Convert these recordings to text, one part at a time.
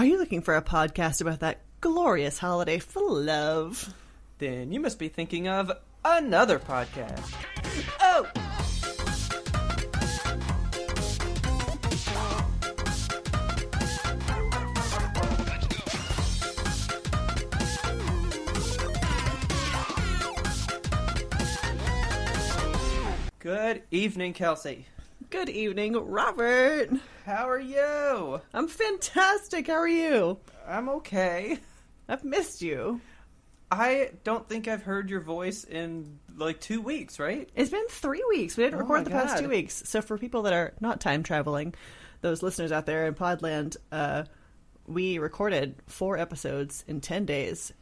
Are you looking for a podcast about that glorious holiday full of love? Then you must be thinking of another podcast. Oh! Good evening, Kelsey. Good evening, Robert. How are you? I'm fantastic. How are you? I'm okay. I've missed you. I don't think I've heard your voice in like 2 weeks, right? It's been 3 weeks. We didn't record the past 2 God. weeks. So for people that are not time traveling, those listeners out there in Podland, we recorded 4 episodes in 10 days.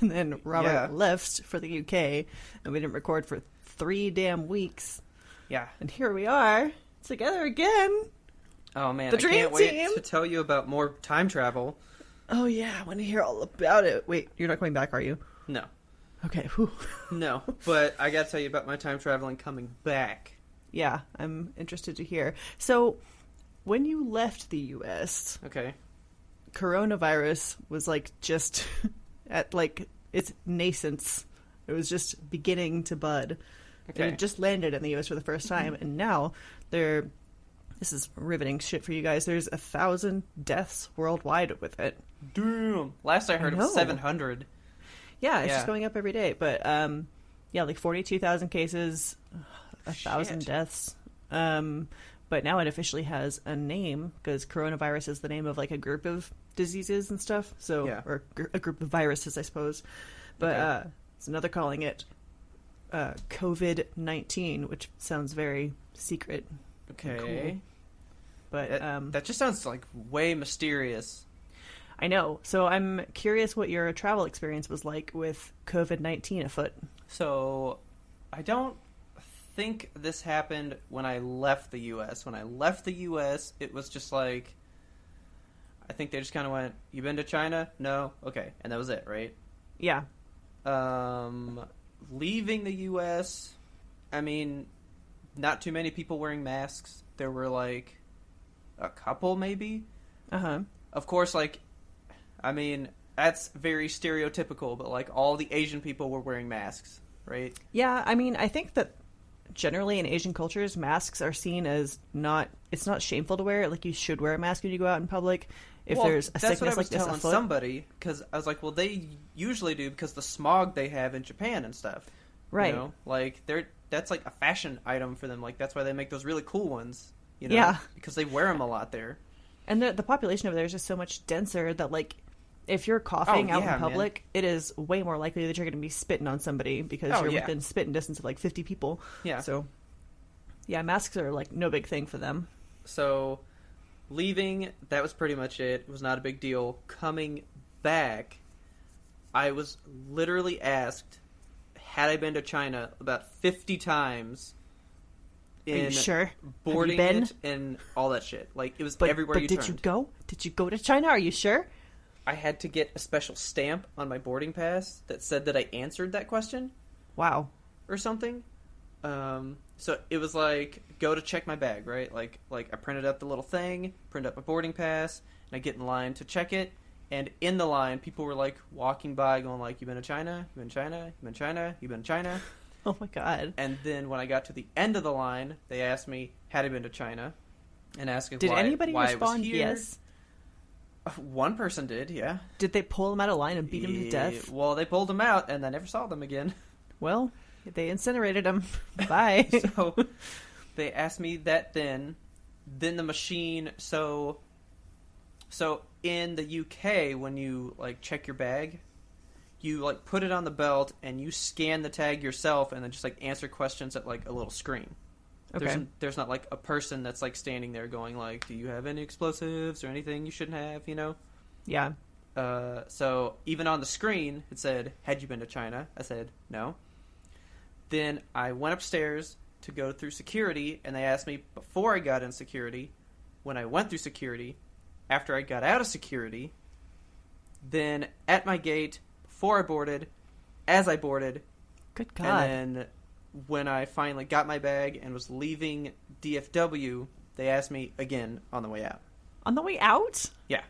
And then Robert left for the UK, and we didn't record for 3 damn weeks. Yeah. And here we are, together again. Oh man, The I dream can't wait team. to tell you about more time travel. Oh yeah, I want to hear all about it. Wait, you're not coming back, are you? No. Okay, whew. No, but I gotta tell you about my time traveling coming back. Yeah, I'm interested to hear. So, when you left the U.S., Okay. coronavirus was like just at like its nascence. It was just beginning to bud. Okay. It just landed in the U.S. for the first time, and now this is riveting shit for you guys. There's 1,000 deaths worldwide with it. Damn. Last I heard it know. was 700. Yeah, it's Yeah. just going up every day. But yeah, like 42,000 cases, 1,000 Shit. deaths. But now it officially has a name because coronavirus is the name of like a group of diseases and stuff. So, Yeah. or a group of viruses, I suppose. But Okay. it's another calling it COVID-19, which sounds very secret. Okay. Cool. But That just sounds like way mysterious. I know. So I'm curious what your travel experience was like with COVID-19 afoot. So, I don't think this happened when I left the U.S. When I left the U.S., it was just like, I think they just kind of went, "You been to China? No? Okay." And that was it, right? Yeah. Leaving the U.S., I mean, not too many people wearing masks. There were, like, a couple, maybe. Uh-huh. Of course, like, I mean, that's very stereotypical, but, like, all the Asian people were wearing masks, right? Yeah, I mean, I think that generally in Asian cultures, masks are seen as it's not shameful to wear. Like, you should wear a mask when you go out in public. If Well, there's a that's what sickness I was like this telling afoot. somebody, because I was like, well, they usually do because the smog they have in Japan and stuff. Right. You know? Like, that's like a fashion item for them. Like, that's why they make those really cool ones. You know? Yeah. Because they wear them a lot there. And the population over there is just so much denser that, like, if you're coughing out yeah, in public, it is way more likely that you're going to be spitting on somebody because Oh, you're yeah. within spitting distance of, like, 50 people. Yeah. So, yeah, masks are, like, no big thing for them. So, leaving, that was pretty much it. It was not a big deal. Coming back, I was literally asked, had I been to China about 50 times Are you in sure? boarding Have you been? it and all that shit. Like, it was But, everywhere but you did turned. you go? Did you go to China? Are you sure? I had to get a special stamp on my boarding pass that said that I answered that question Wow. or something. So it was like, go to check my bag, right? Like I printed up the little thing, printed up my boarding pass, and I get in line to check it. And in the line, people were like walking by, going like, "You been to China? You been to China? You been to China? You been to China?" Oh my god. And then when I got to the end of the line, they asked me, had I been to China, and asked Did why, anybody why respond I was here. yes? One person did, yeah. Did they pull him out of line and beat him to death? Well, they pulled him out, and I never saw them again. Well, they incinerated him. Bye. So they asked me that then the machine, so in the UK, when you like check your bag, you like put it on the belt and you scan the tag yourself and then just like answer questions at like a little screen. Okay. There's not like a person that's like standing there going like, "Do you have any explosives or anything you shouldn't have?" You know. Yeah. So even on the screen, it said, "Had you been to China?" I said, "No." Then I went upstairs to go through security, and they asked me before I got in security, when I went through security, after I got out of security, then at my gate, before I boarded, as I boarded, Good God. and then when I finally got my bag and was leaving DFW, they asked me again on the way out. On the way out? Yeah.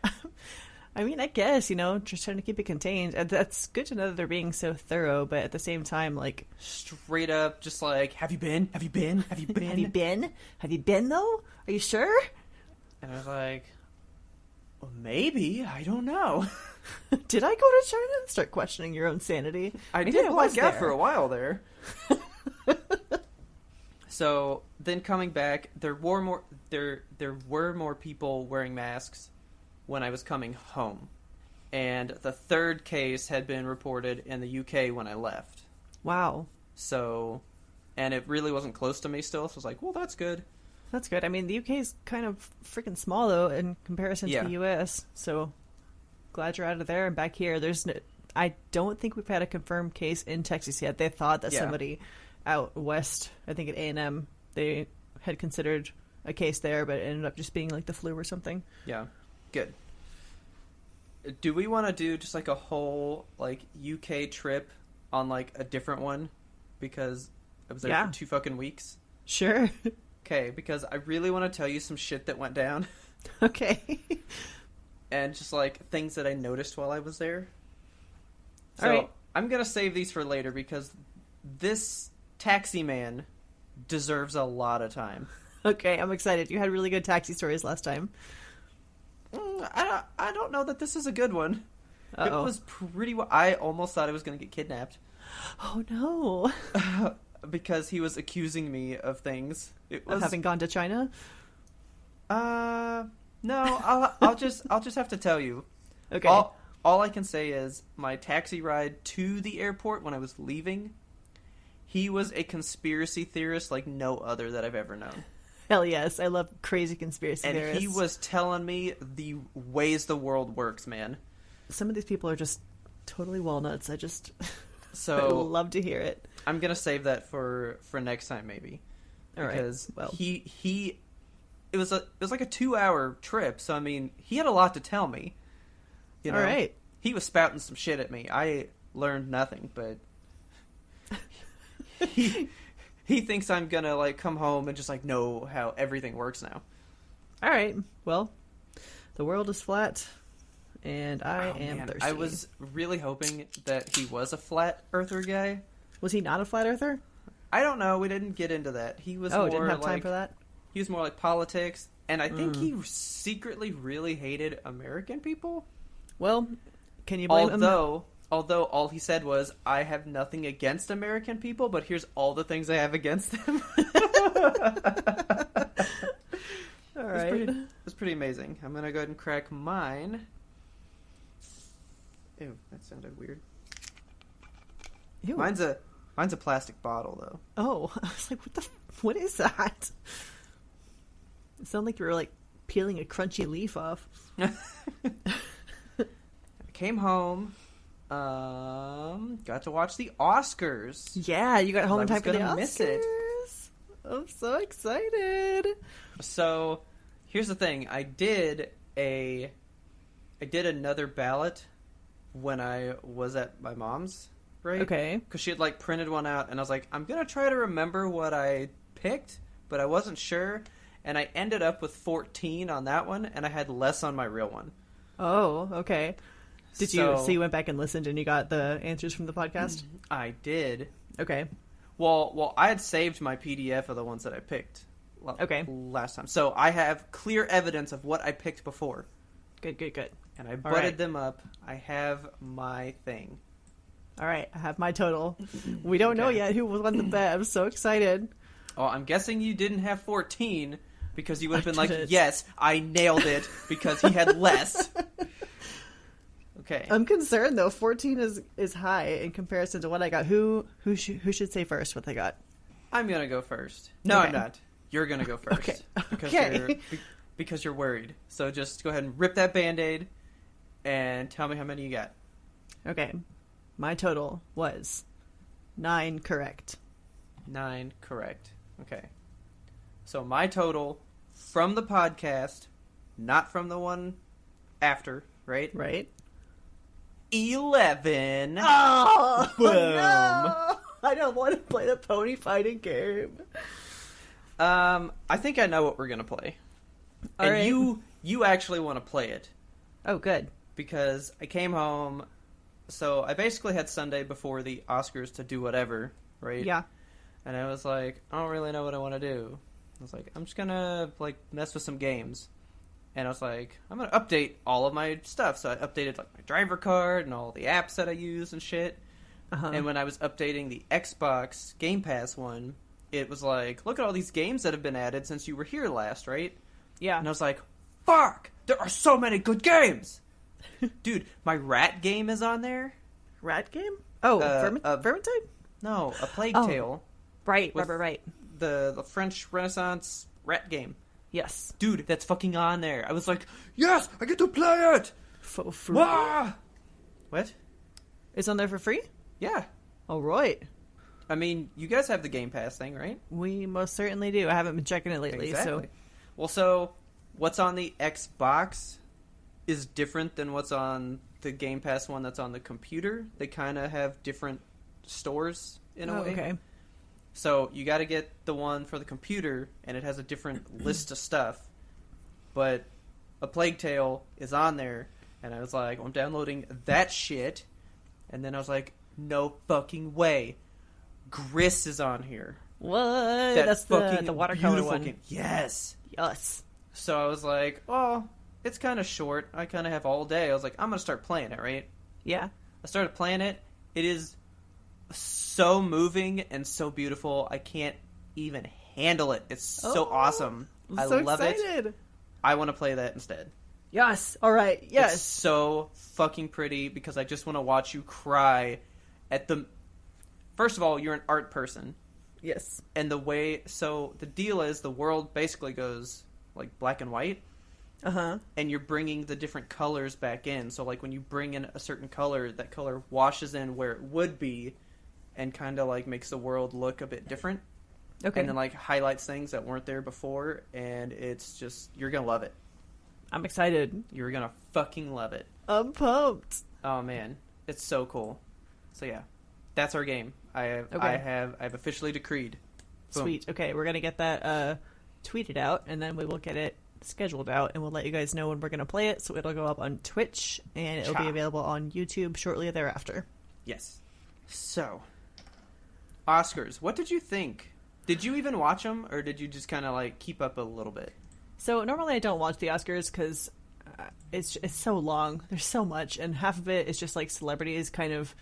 I mean, I guess, just trying to keep it contained. And that's good to know that they're being so thorough, but at the same time, like... Straight up, just like, have you been? Have you been? Have you been? Have you been? Have you been, though? Are you sure? And I was like, well, maybe. I don't know. Did I go to China and start questioning your own sanity? I did blank out for a while there. So, then coming back, there were more people wearing masks when I was coming home. And the third case had been reported in the UK when I left. Wow. So, and it really wasn't close to me still, so I was like, well, that's good. That's good. I mean, the UK is kind of freaking small, though, in comparison to the US. So, glad you're out of there and back here. I don't think we've had a confirmed case in Texas yet. They thought that somebody out west, I think at A&M, they had considered a case there, but it ended up just being like the flu or something. Yeah. Good. Do we want to do just like a whole like UK trip on like a different one? Because I was there for 2 fucking weeks. Sure. Okay, because I really want to tell you some shit that went down. Okay. And just like things that I noticed while I was there. So all right. I'm going to save these for later because this taxi man deserves a lot of time. Okay, I'm excited. You had really good taxi stories last time. I don't know that this is a good one. Uh-oh. It was pretty... I almost thought I was going to get kidnapped. Oh, no. Because he was accusing me of things. Of having gone to China? No, I'll just have to tell you. Okay. All I can say is my taxi ride to the airport when I was leaving, he was a conspiracy theorist like no other that I've ever known. Hell yes, I love crazy conspiracy theorists. And he was telling me the ways the world works, man. Some of these people are just totally walnuts. I love to hear it. I'm gonna save that for next time, maybe. All because right. Well, it was like a 2-hour trip, so I mean, he had a lot to tell me. You know? All right. He was spouting some shit at me. I learned nothing, but he thinks I'm gonna like come home and just like know how everything works now. All right. Well, the world is flat, and I am thirsty. I was really hoping that he was a flat earther guy. Was he not a flat earther? I don't know. We didn't get into that. He was more didn't have time like, for that? He was more like politics, and I think he secretly really hated American people. Well, can you blame him? Although all he said was, I have nothing against American people, but here's all the things I have against them. All right. It's pretty amazing. I'm going to go ahead and crack mine. Ew, that sounded weird. Ew. Mine's a plastic bottle, though. Oh, I was like, what is that? It sounded like you were like peeling a crunchy leaf off. I came home. Got to watch the Oscars. Yeah, you got home in time for the Oscars. Miss it. I'm so excited. So, here's the thing. I did another ballot when I was at my mom's, right? Okay. Because she had like printed one out, and I was like, I'm gonna try to remember what I picked, but I wasn't sure, and I ended up with 14 on that one, and I had less on my real one. Oh, okay. So you went back and listened and you got the answers from the podcast? I did. Okay. Well, I had saved my PDF of the ones that I picked last time. So I have clear evidence of what I picked before. Good. And I butted them up. I have my thing. All right, I have my total. We don't know yet who won the bet. I'm so excited. Oh, I'm guessing you didn't have 14 because you would have been like, yes, I nailed it because he had less. Okay. I'm concerned though. 14 is high in comparison to what I got. Who should say first what they got? I'm gonna go first. No, okay. I'm not. You're gonna go first. Okay. Because you're worried. So just go ahead and rip that Band-Aid and tell me how many you got. Okay. My total was 9 correct. 9 correct. Okay. So my total from the podcast, not from the one after, right? Right. 11. Oh, boom! No! I don't want to play the pony fighting game. I think I know what we're gonna play, All and right. you actually want to play it. Oh, good. because I came home. So I basically had Sunday before the Oscars to do whatever, right? Yeah. And I was like, I don't really know what I want to do. I was like, I'm just gonna like mess with some games. And I was like, I'm gonna update all of my stuff. So I updated like my driver card and all the apps that I use and shit. Uh-huh. And when I was updating the Xbox Game Pass one, it was like, look at all these games that have been added since you were here last, right? Yeah. And I was like, fuck! There are so many good games! Dude, my rat game is on there. Rat game? Oh, Vermintide? No, a Plague Tale. Right. The French Renaissance rat game. Yes. Dude, that's fucking on there. I was like, yes, I get to play it! For free? Ah! What? It's on there for free? Yeah. All right. I mean, you guys have the Game Pass thing, right? We most certainly do. I haven't been checking it lately, Exactly. so... Well, so, what's on the Xbox is different than what's on the Game Pass one that's on the computer. They kind of have different stores, in a way. Okay. So, you got to get the one for the computer, and it has a different list of stuff. But A Plague Tale is on there, and I was like, I'm downloading that shit. And then I was like, no fucking way. Gris is on here. What? That That's the watercolor one. game. Yes. Yes. So I was like, oh, it's kind of short. I kind of have all day. I was like, I'm going to start playing it, right? Yeah. I started playing it. It is so moving and so beautiful. I can't even handle it. It's so awesome. I so love excited. it. I want to play that instead. Yes. All right. Yes. It's so fucking pretty because I just want to watch you cry at the... First of all, you're an art person. Yes. And the way... So the deal is the world basically goes like black and white. Uh-huh. And you're bringing the different colors back in. So like when you bring in a certain color, that color washes in where it would be and kind of like makes the world look a bit different. Okay. And then like highlights things that weren't there before. And it's just... You're going to love it. I'm excited. You're going to fucking love it. I'm pumped. Oh man, it's so cool. So yeah, that's our game. I've officially decreed. Boom. Sweet. Okay, we're gonna get that tweeted out, and then we will get it scheduled out, and we'll let you guys know when we're gonna play it. So it'll go up on Twitch, and it'll be available on YouTube shortly thereafter. Yes. So, Oscars. What did you think? Did you even watch them, or did you just kind of like keep up a little bit? So normally I don't watch the Oscars because it's so long. There's so much, and half of it is just like celebrities kind of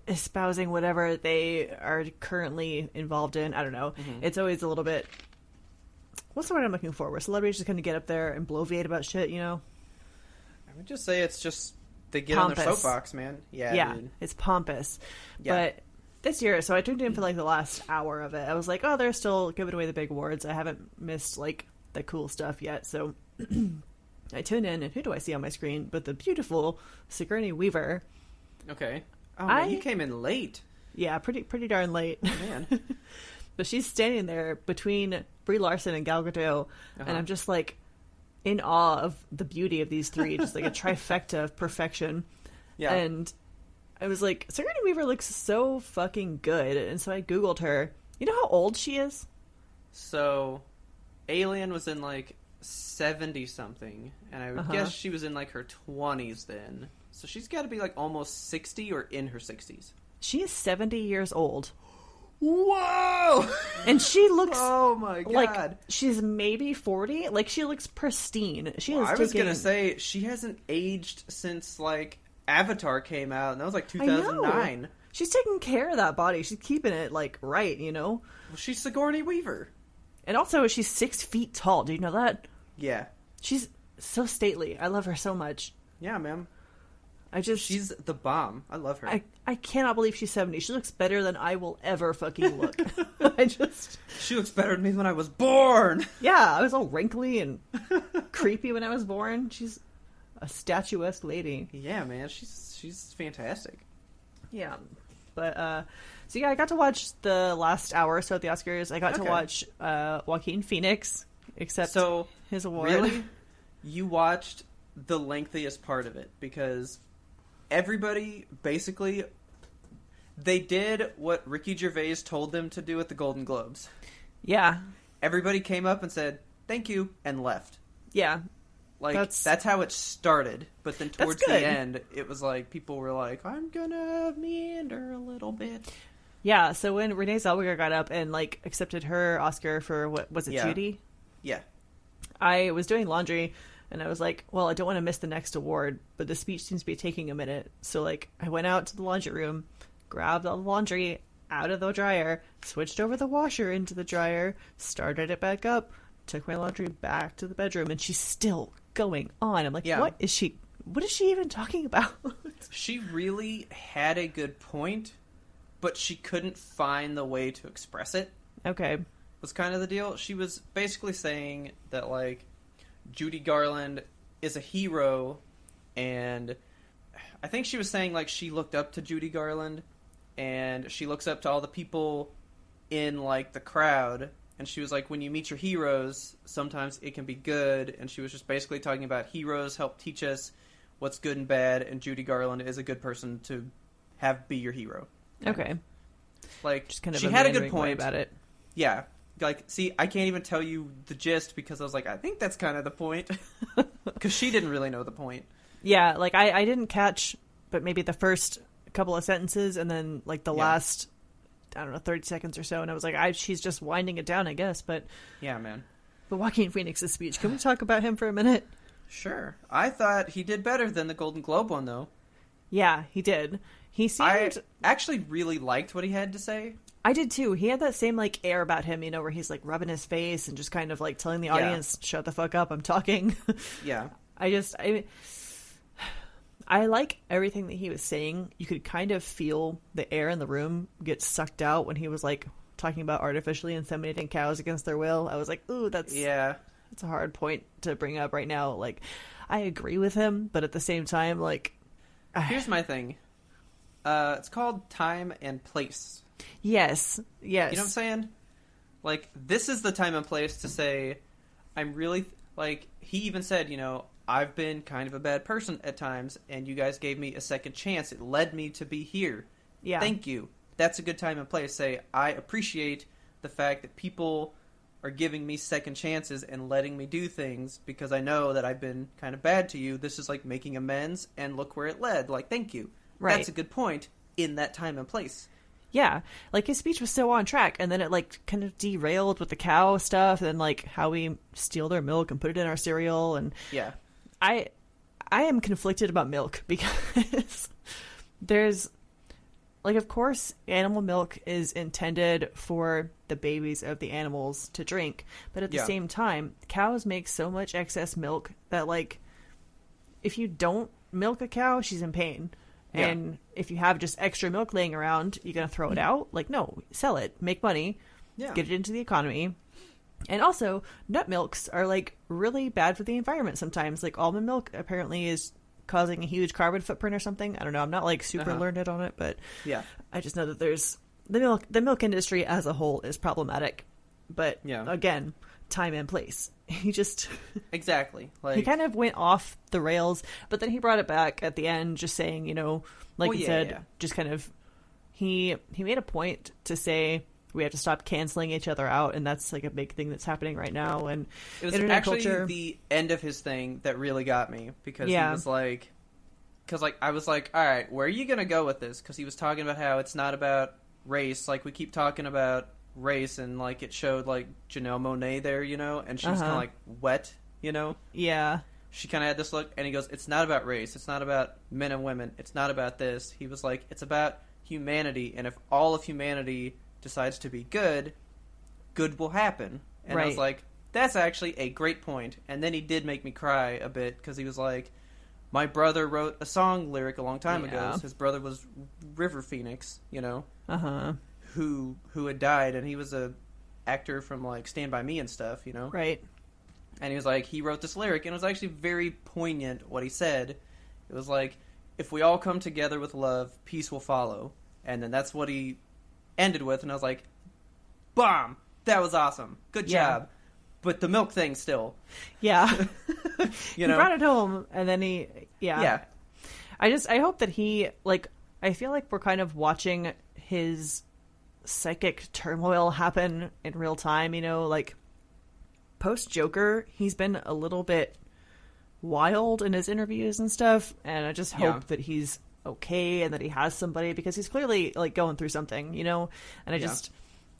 espousing whatever they are currently involved in. I don't know. Mm-hmm. It's always a little bit... What's the word I'm looking for? Where celebrities just kind of get up there and bloviate about shit, you know? I would just say it's just... They get pompous. On their soapbox, man. Yeah, dude. It's pompous. Yeah. But this year, so I tuned in for like the last hour of it. I was like, oh, they're still giving away the big awards. I haven't missed like the cool stuff yet, so... I tune in, and who do I see on my screen but the beautiful Sigourney Weaver. Okay. Oh, man, you came in late. Yeah, pretty darn late. Oh, man. But she's standing there between Brie Larson and Gal Gadot, and I'm just, like, in awe of the beauty of these three, just like a trifecta of perfection. Yeah. And I was like, Sigourney Weaver looks so fucking good, and so I Googled her. You know how old she is? So, Alien was in, like... 70-something, and I would guess she was in like her 20s then. So she's got to be like almost 60 or in her 60s. She is 70 years old. Whoa! And she looks... Oh my god. Like she's maybe 40. Like she looks pristine. I was going to say, she hasn't aged since like Avatar came out, and that was like 2009. She's taking care of that body. She's keeping it like right, you know? Well, she's Sigourney Weaver. And also, she's 6 feet tall. Do you know that? Yeah. She's so stately. I love her so much. Yeah, ma'am. She's the bomb. I love her. I cannot believe she's 70. She looks better than I will ever fucking look. She looks better than me when I was born. Yeah, I was all wrinkly and creepy when I was born. She's a statuesque lady. Yeah, man. She's fantastic. Yeah. But, so yeah, I got to watch the last hour or so at the Oscars. I got to watch Joaquin Phoenix accept his award. Really? You watched the lengthiest part of it because everybody basically they did what Ricky Gervais told them to do at the Golden Globes. Yeah. Everybody came up and said, "Thank you," and left. Yeah. Like, That's how it started. But then towards good. the end, it was like, people were like, I'm gonna meander a little bit. Yeah, so when Renee Zellweger got up and, like, accepted her Oscar for, what was it, Judy? Yeah. I was doing laundry, and I was like, well, I don't want to miss the next award, but the speech seems to be taking a minute. So, like, I went out to the laundry room, grabbed all the laundry out of the dryer, switched over the washer into the dryer, started it back up, took my laundry back to the bedroom, and she's still going on. I'm like, what is she even talking about? She really had a good point, but she couldn't find the way to express it. Okay. Was kind of the deal. She was basically saying that, like, Judy Garland is a hero, and I think she was saying, like, she looked up to Judy Garland, and she looks up to all the people in, like, the crowd, and she was like, when you meet your heroes, sometimes it can be good, and she was just basically talking about heroes help teach us what's good and bad, and Judy Garland is a good person to be your hero. Okay. Like, just kind of she had a good point about it. Yeah. Like, see, I can't even tell you the gist because I was like, I think that's kind of the point. Because she didn't really know the point. Yeah, like, I didn't catch, but maybe the first couple of sentences, and then, like, the last, I don't know, 30 seconds or so, and I was like, she's just winding it down, I guess, but... Yeah, man. But Joaquin Phoenix's speech, can we talk about him for a minute? Sure. I thought he did better than the Golden Globe one, though. Yeah, he did. He seemed... I actually really liked what he had to say. I did too. He had that same, like, air about him, you know, where he's, like, rubbing his face and just kind of, like, telling the audience, shut the fuck up, I'm talking. Yeah. I like everything that he was saying. You could kind of feel the air in the room get sucked out when he was, like, talking about artificially inseminating cows against their will. I was like, ooh, that's a hard point to bring up right now. Like, I agree with him, but at the same time, like... Here's my thing. It's called Time and Place. Yes. You know what I'm saying? Like, this is the time and place to say, I'm really... Like, he even said, you know, I've been kind of a bad person at times, and you guys gave me a second chance. It led me to be here. Yeah. Thank you. That's a good time and place. Say, I appreciate the fact that people are giving me second chances and letting me do things because I know that I've been kind of bad to you. This is like making amends, and look where it led. Like, thank you. Right. That's a good point in that time and place. Yeah, like his speech was so on track, and then it like kind of derailed with the cow stuff, and like how we steal their milk and put it in our cereal, and yeah, I am conflicted about milk because there's like, of course, animal milk is intended for the babies of the animals to drink, but at the same time, cows make so much excess milk that like if you don't milk a cow, she's in pain. Yeah. And if you have just extra milk laying around, you're going to throw it out? Like, no, sell it, make money, get it into the economy. And also, nut milks are, like, really bad for the environment sometimes. Like, almond milk apparently is causing a huge carbon footprint or something. I don't know. I'm not, like, super learned on it, but I just know that there's... The milk industry as a whole is problematic. But, again, time and place. He just... Exactly. Like, he kind of went off the rails, but then he brought it back at the end, just saying, you know, like he said, just kind of... He made a point to say we have to stop canceling each other out, and that's like a big thing that's happening right now. And it was internet actually culture... the end of his thing that really got me, because he was like... Because, like, I was like, all right, where are you going to go with this? Because he was talking about how it's not about race. Like, we keep talking about race, and like it showed like Janelle Monáe there, you know, and she was kind of like wet, you know. Yeah, she kind of had this look, and he goes, it's not about race, it's not about men and women, it's not about this. He was like, it's about humanity, and if all of humanity decides to be good, good will happen. And I was like, that's actually a great point. And then he did make me cry a bit, because he was like, my brother wrote a song lyric a long time ago. His brother was River Phoenix, you know, who had died, and he was a actor from like Stand By Me and stuff, you know. Right. And he was like, he wrote this lyric, and it was actually very poignant what he said. It was like, if we all come together with love, peace will follow. And then that's what he ended with, and I was like, bomb! That was awesome. Good job. But the milk thing still. Yeah. You know? He brought it home, and then he... Yeah. I hope that he, like... I feel like we're kind of watching his psychic turmoil happen in real time, you know? Like, post-Joker, he's been a little bit wild in his interviews and stuff, and I just hope that he's okay and that he has somebody, because he's clearly like going through something, you know. And I just,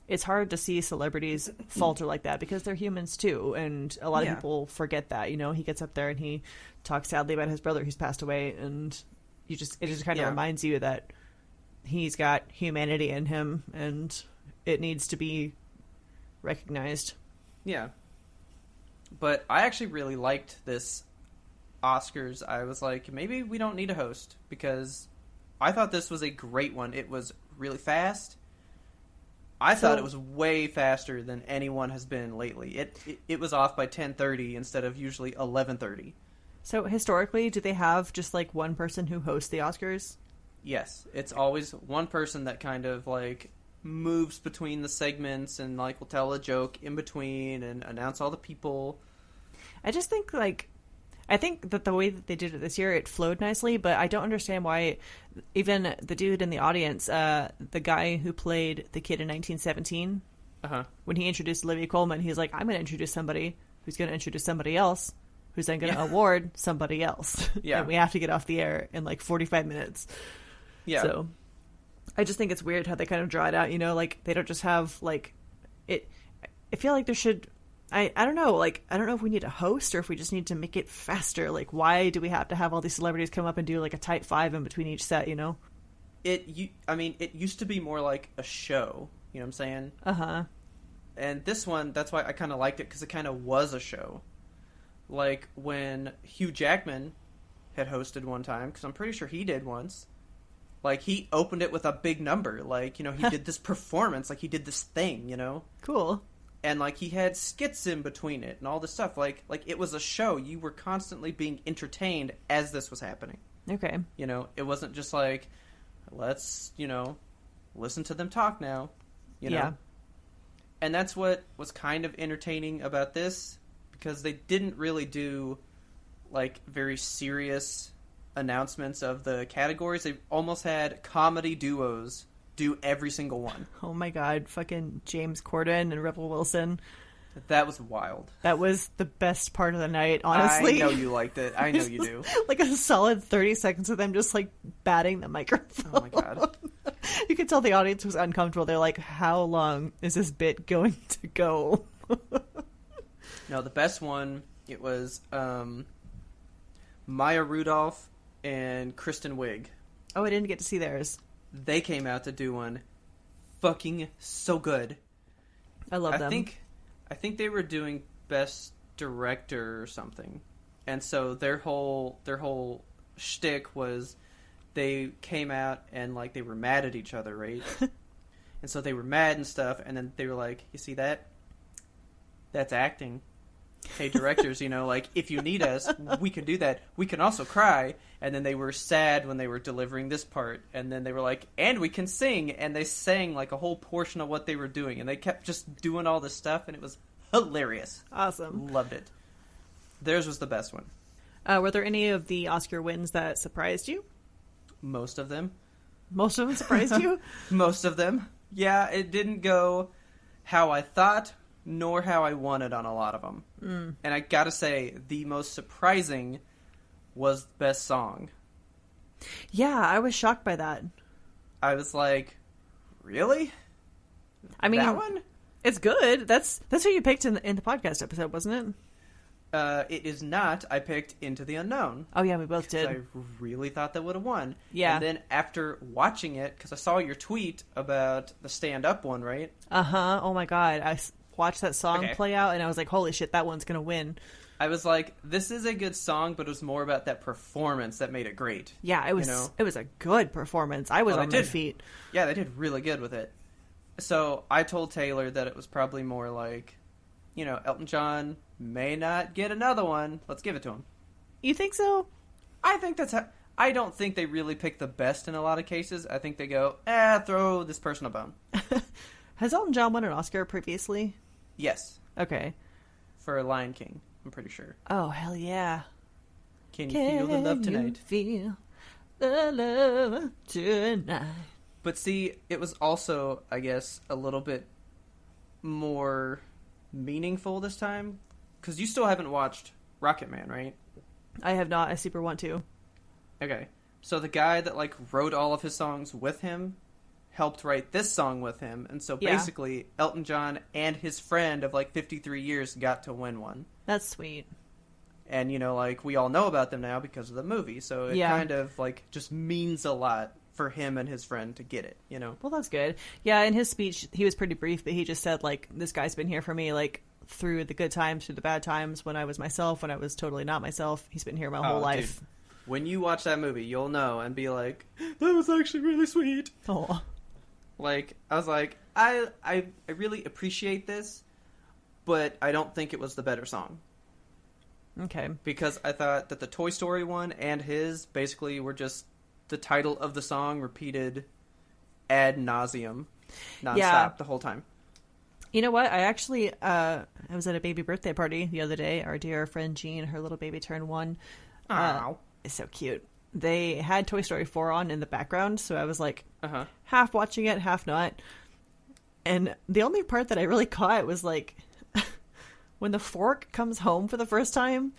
it's hard to see celebrities falter like that, because they're humans too, and a lot of people forget that, you know. He gets up there and he talks sadly about his brother who's passed away, and it just kind of reminds you that he's got humanity in him and it needs to be recognized. Yeah. But I actually really liked this Oscars. I was like, maybe we don't need a host, because I thought this was a great one. It was really fast. I thought it was way faster than anyone has been lately. It was off by 10:30 instead of usually 11:30. So historically, do they have just like one person who hosts the Oscars? Yes, it's always one person that kind of like moves between the segments and like will tell a joke in between and announce all the people. I just think I think that the way that they did it this year, it flowed nicely, but I don't understand why even the dude in the audience, the guy who played the kid in 1917, when he introduced Olivia Colman, he's like, I'm going to introduce somebody who's going to introduce somebody else, who's then going to award somebody else. Yeah. And we have to get off the air in like 45 minutes. Yeah. So I just think it's weird how they kind of draw it out, you know, like they don't just have like it. I feel like there should, I don't know, like, I don't know if we need a host or if we just need to make it faster. Like, why do we have to have all these celebrities come up and do like a tight 5 in between each set, you know? It used to be more like a show, you know what I'm saying? And this one, that's why I kind of liked it, because it kind of was a show. Like when Hugh Jackman had hosted one time, because I'm pretty sure he did once. Like, he opened it with a big number. Like, you know, he did this performance. Like, he did this thing, you know? Cool. And, like, he had skits in between it and all this stuff. Like it was a show. You were constantly being entertained as this was happening. Okay. You know, it wasn't just like, let's, you know, listen to them talk now. You know? Yeah. And that's what was kind of entertaining about this, because they didn't really do, like, very serious announcements of the categories. They almost had comedy duos do every single one. Oh my god, fucking James Corden and Rebel Wilson. That was wild. That was the best part of the night, honestly. I know you liked it. I know you do. Like a solid 30 seconds of them just like batting the microphone. Oh my god. You could tell the audience was uncomfortable. They're like, how long is this bit going to go? No, the best one, it was Maya Rudolph and Kristen Wiig. Oh, I didn't get to see theirs. They came out to do one. Fucking so good. I love them. I think they were doing Best Director or something. And so their whole shtick was they came out and like they were mad at each other, right? And so they were mad and stuff, and then they were like, you see that? That's acting. Hey, directors, you know, like, if you need us, we can do that. We can also cry. And then they were sad when they were delivering this part. And then they were like, and we can sing. And they sang, like, a whole portion of what they were doing. And they kept just doing all this stuff, and it was hilarious. Awesome. Loved it. Theirs was the best one. Were there any of the Oscar wins that surprised you? Most of them. Most of them surprised you? Most of them. Yeah, it didn't go how I thought, nor how I wanted on a lot of them. And I gotta say, the most surprising was Best Song. Yeah, I was shocked by that. I was like, really? I mean, that one? It's good. That's what you picked in the podcast episode, wasn't it? It is not. I picked Into the Unknown. Oh yeah, we both did. I really thought that would have won. Yeah. And then after watching it, because I saw your tweet about the stand-up one, right? Oh my god, I watched that song play out, and I was like, holy shit, that one's gonna win. I was like, this is a good song, but it was more about that performance that made it great. Yeah, it was. You know? It was a good performance. I was on my feet. Yeah, they did really good with it. So I told Taylor that it was probably more like, you know, Elton John may not get another one. Let's give it to him. You think so? I think that's how... I don't think they really pick the best in a lot of cases. I think they go, throw this person a bone. Has Elton John won an Oscar previously? Yes. Okay. For Lion King, I'm pretty sure. Oh, hell yeah. Can you feel the love tonight? Feel the love tonight. But see, it was also, I guess, a little bit more meaningful this time. Because you still haven't watched Rocket Man, right? I have not. I super want to. Okay. So the guy that, like, wrote all of his songs with him helped write this song with him. And so basically, Elton John and his friend of, like, 53 years got to win one. That's sweet. And, you know, like, we all know about them now because of the movie. So it kind of, like, just means a lot for him and his friend to get it, you know? Well, that's good. Yeah, in his speech, he was pretty brief, but he just said, like, this guy's been here for me, like, through the good times, through the bad times, when I was myself, when I was totally not myself. He's been here my whole life. Dude. When you watch that movie, you'll know and be like, that was actually really sweet. Oh. Like, I was like, I really appreciate this, but I don't think it was the better song. Okay. Because I thought that the Toy Story one and his basically were just the title of the song repeated ad nauseum, nonstop the whole time. You know what? I actually, I was at a baby birthday party the other day. Our dear friend Jean, her little baby turned 1. It's so cute. They had Toy Story 4 on in the background, so I was like half watching it, half not. And the only part that I really caught was like when the fork comes home for the first time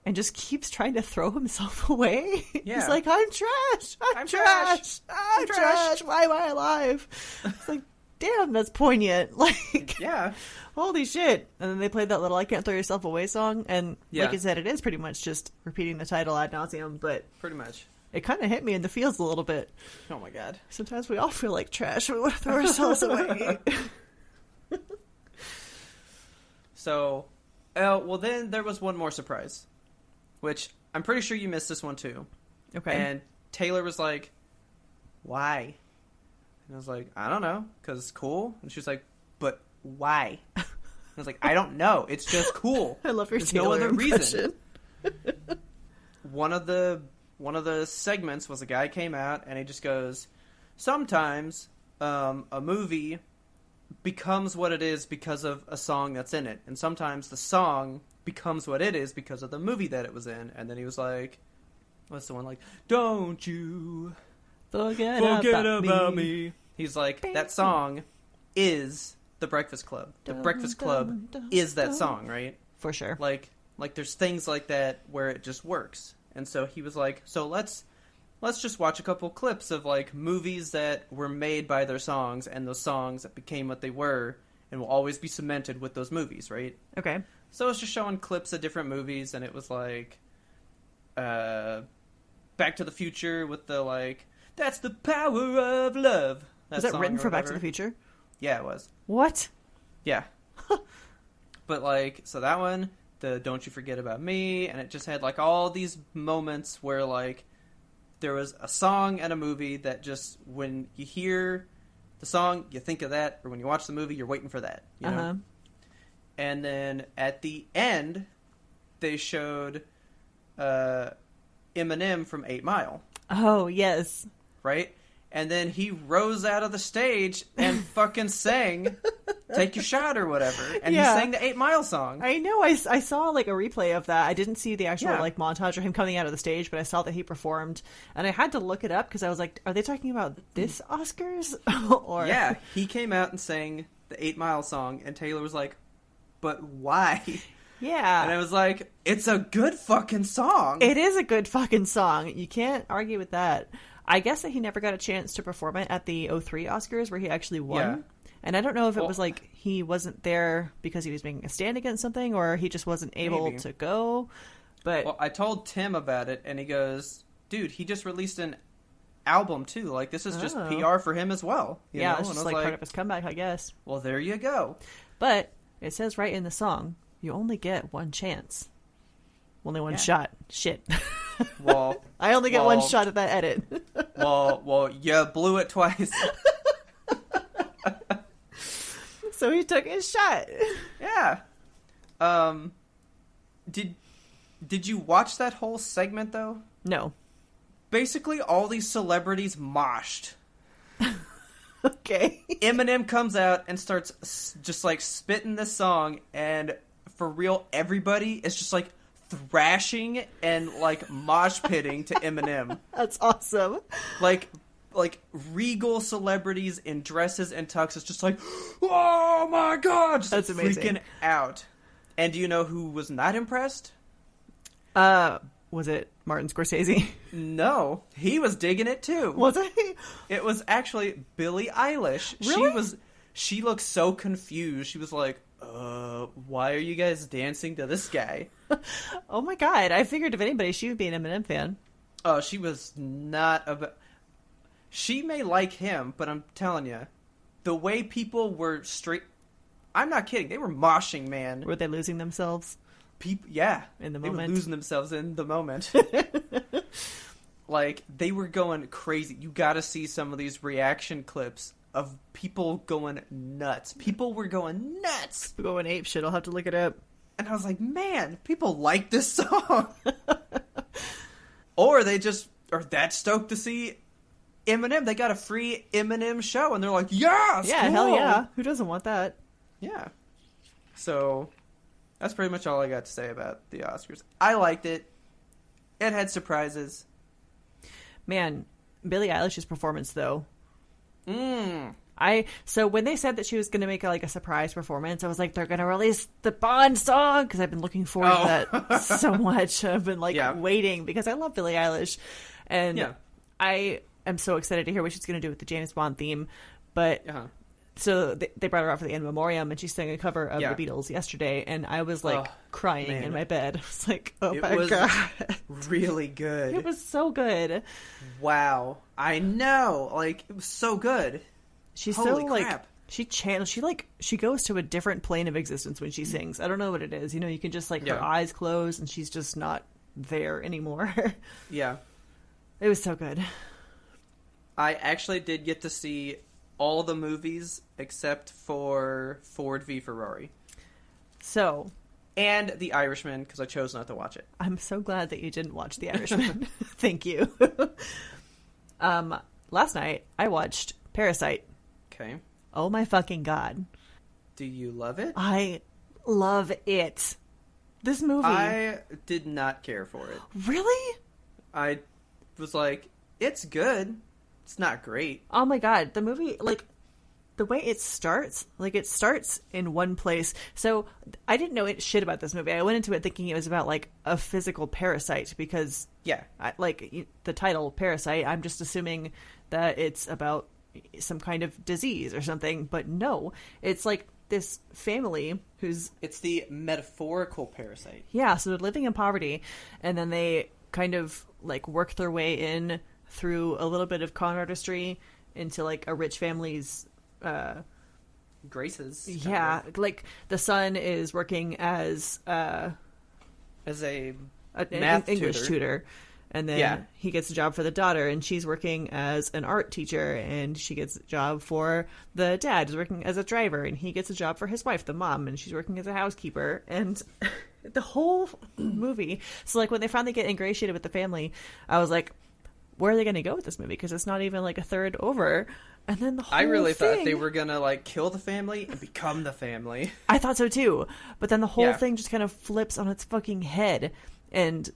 and just keeps trying to throw himself away. Yeah. He's like, I'm trash. I'm trash. I'm trash. Why am I alive? It's like, damn, that's poignant. Like, yeah. Holy shit. And then they played that little I Can't Throw Yourself Away song. And like I said, it is pretty much just repeating the title ad nauseum, but pretty much. It kind of hit me in the feels a little bit. Oh my god. Sometimes we all feel like trash. We want to throw ourselves away. So, well then there was one more surprise, which I'm pretty sure you missed this one too. Okay. And Taylor was like, why? And I was like, I don't know, because it's cool. And she was like, but why? I was like, I don't know. It's just cool. I love your There's Taylor no other impression. reason. One of the segments was a guy came out and he just goes, sometimes a movie becomes what it is because of a song that's in it, and sometimes the song becomes what it is because of the movie that it was in. And then he was like, what's the one, like, don't you forget about me. He's like, that song is The Breakfast Club. The Breakfast Club is that song, right? For sure. Like there's things like that where it just works. And so he was like, so let's just watch a couple clips of, like, movies that were made by their songs and those songs that became what they were and will always be cemented with those movies, right? Okay. So it's just showing clips of different movies, and it was like Back to the Future with the, like, that's the power of love. Was that written for Back to the Future? Yeah, it was. What? Yeah. But, like, so that one, the Don't You Forget About Me, and it just had, like, all these moments where, like, there was a song and a movie that just, when you hear the song, you think of that, or when you watch the movie, you're waiting for that, you know? And then at the end, they showed Eminem from 8 Mile. Oh, yes. Right? And then he rose out of the stage and fucking sang Take Your Shot or whatever. And he sang the 8 Mile song. I know. I saw, like, a replay of that. I didn't see the actual, like, montage of him coming out of the stage, but I saw that he performed. And I had to look it up because I was like, are they talking about this Oscars? Or yeah, he came out and sang the 8 Mile song, and Taylor was like, but why? Yeah. And I was like, it's a good fucking song. It is a good fucking song. You can't argue with that. I guess that he never got a chance to perform it at the 2003 Oscars where he actually won. Yeah. And I don't know if it was like he wasn't there because he was making a stand against something or he just wasn't able to go. But I told Tim about it and he goes, dude, he just released an album too. Like, this is just PR for him as well. You know? It's just like part of his comeback, I guess. Well, there you go. But it says right in the song, you only get one chance. Only one shot. Shit. Well, I only get one shot at that edit. well, you blew it twice. So he took his shot. Yeah. Did you watch that whole segment though? No. Basically, all these celebrities moshed. Okay. Eminem comes out and starts just like spitting this song, and for real, everybody is just like thrashing and like mosh pitting to Eminem. That's awesome. Like regal celebrities in dresses and tuxes, just like, oh my god, just that's amazing. Freaking out. And do you know who was not impressed? was it Martin Scorsese? No, he was digging it too. Was it? It was actually Billie Eilish. Really? She looked so confused. She was like, why are you guys dancing to this guy? Oh my god, I figured if anybody, she would be an Eminem fan. Oh, she was not she may like him, but I'm telling you, the way people were straight... I'm not kidding. They were moshing, man. Were they losing themselves? Yeah. In the They moment. were losing themselves in the moment. Like, they were going crazy. You gotta see some of these reaction clips of people going nuts. People were going nuts. Going ape shit. I'll have to look it up. And I was like, man, people like this song. Or they just are that stoked to see Eminem. They got a free Eminem show, and they're like, yes! Yeah, cool. hell yeah. Who doesn't want that? Yeah. So, that's pretty much all I got to say about the Oscars. I liked it. It had surprises. Man, Billie Eilish's performance, though. Mm. So when they said that she was going to make a surprise performance, I was like, they're going to release the Bond song, because I've been looking forward to that so much. I've been waiting, because I love Billie Eilish, and I am so excited to hear what she's going to do with the James Bond theme. But so they brought her out for the In Memoriam, and she sang a cover of the Beatles yesterday, and I was crying in my bed. I was like, oh my god, really good. It was so good. Wow, I know, it was so good. She's Holy so crap. She channels. She goes to a different plane of existence when she sings. I don't know what it is. You can just her eyes close and she's just not there anymore. Yeah, it was so good. I actually did get to see all the movies except for Ford v Ferrari. So, and The Irishman, because I chose not to watch it. I'm so glad that you didn't watch The Irishman. Thank you. Last night I watched Parasite. Okay. Oh my fucking god. Do you love it? I love it. This movie. I did not care for it. Really? I was like, it's good. It's not great. Oh my god. The movie, the way it starts in one place. So I didn't know shit about this movie. I went into it thinking it was about a physical parasite, because the title Parasite, I'm just assuming that it's about some kind of disease or something, but no, it's this family it's the metaphorical parasite. Yeah, so they're living in poverty, and then they kind of work their way in through a little bit of con artistry into a rich family's graces. Yeah, the son is working as a math English tutor. And then he gets a job for the daughter, and she's working as an art teacher, and she gets a job for the dad, who's working as a driver, and he gets a job for his wife, the mom, and she's working as a housekeeper. And the whole movie. So when they finally get ingratiated with the family, I was like, where are they going to go with this movie? Because it's not even a third over. And then the whole I really thing, thought they were going to kill the family and become the family. I thought so too. But then the whole thing just kind of flips on its fucking head. And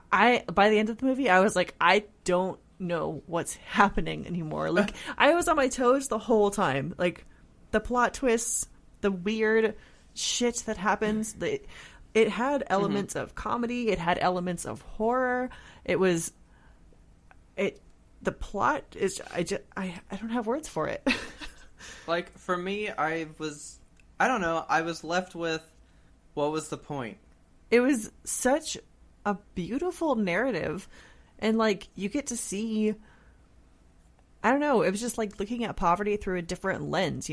by the end of the movie, I was like, I don't know what's happening anymore. I was on my toes the whole time. The plot twists, the weird shit that happens. It had elements of comedy. It had elements of horror. The plot is, I don't have words for it. For me, I don't know, I was left with, what was the point? It was such a beautiful narrative, and you get to see, I don't know, it was just looking at poverty through a different lens,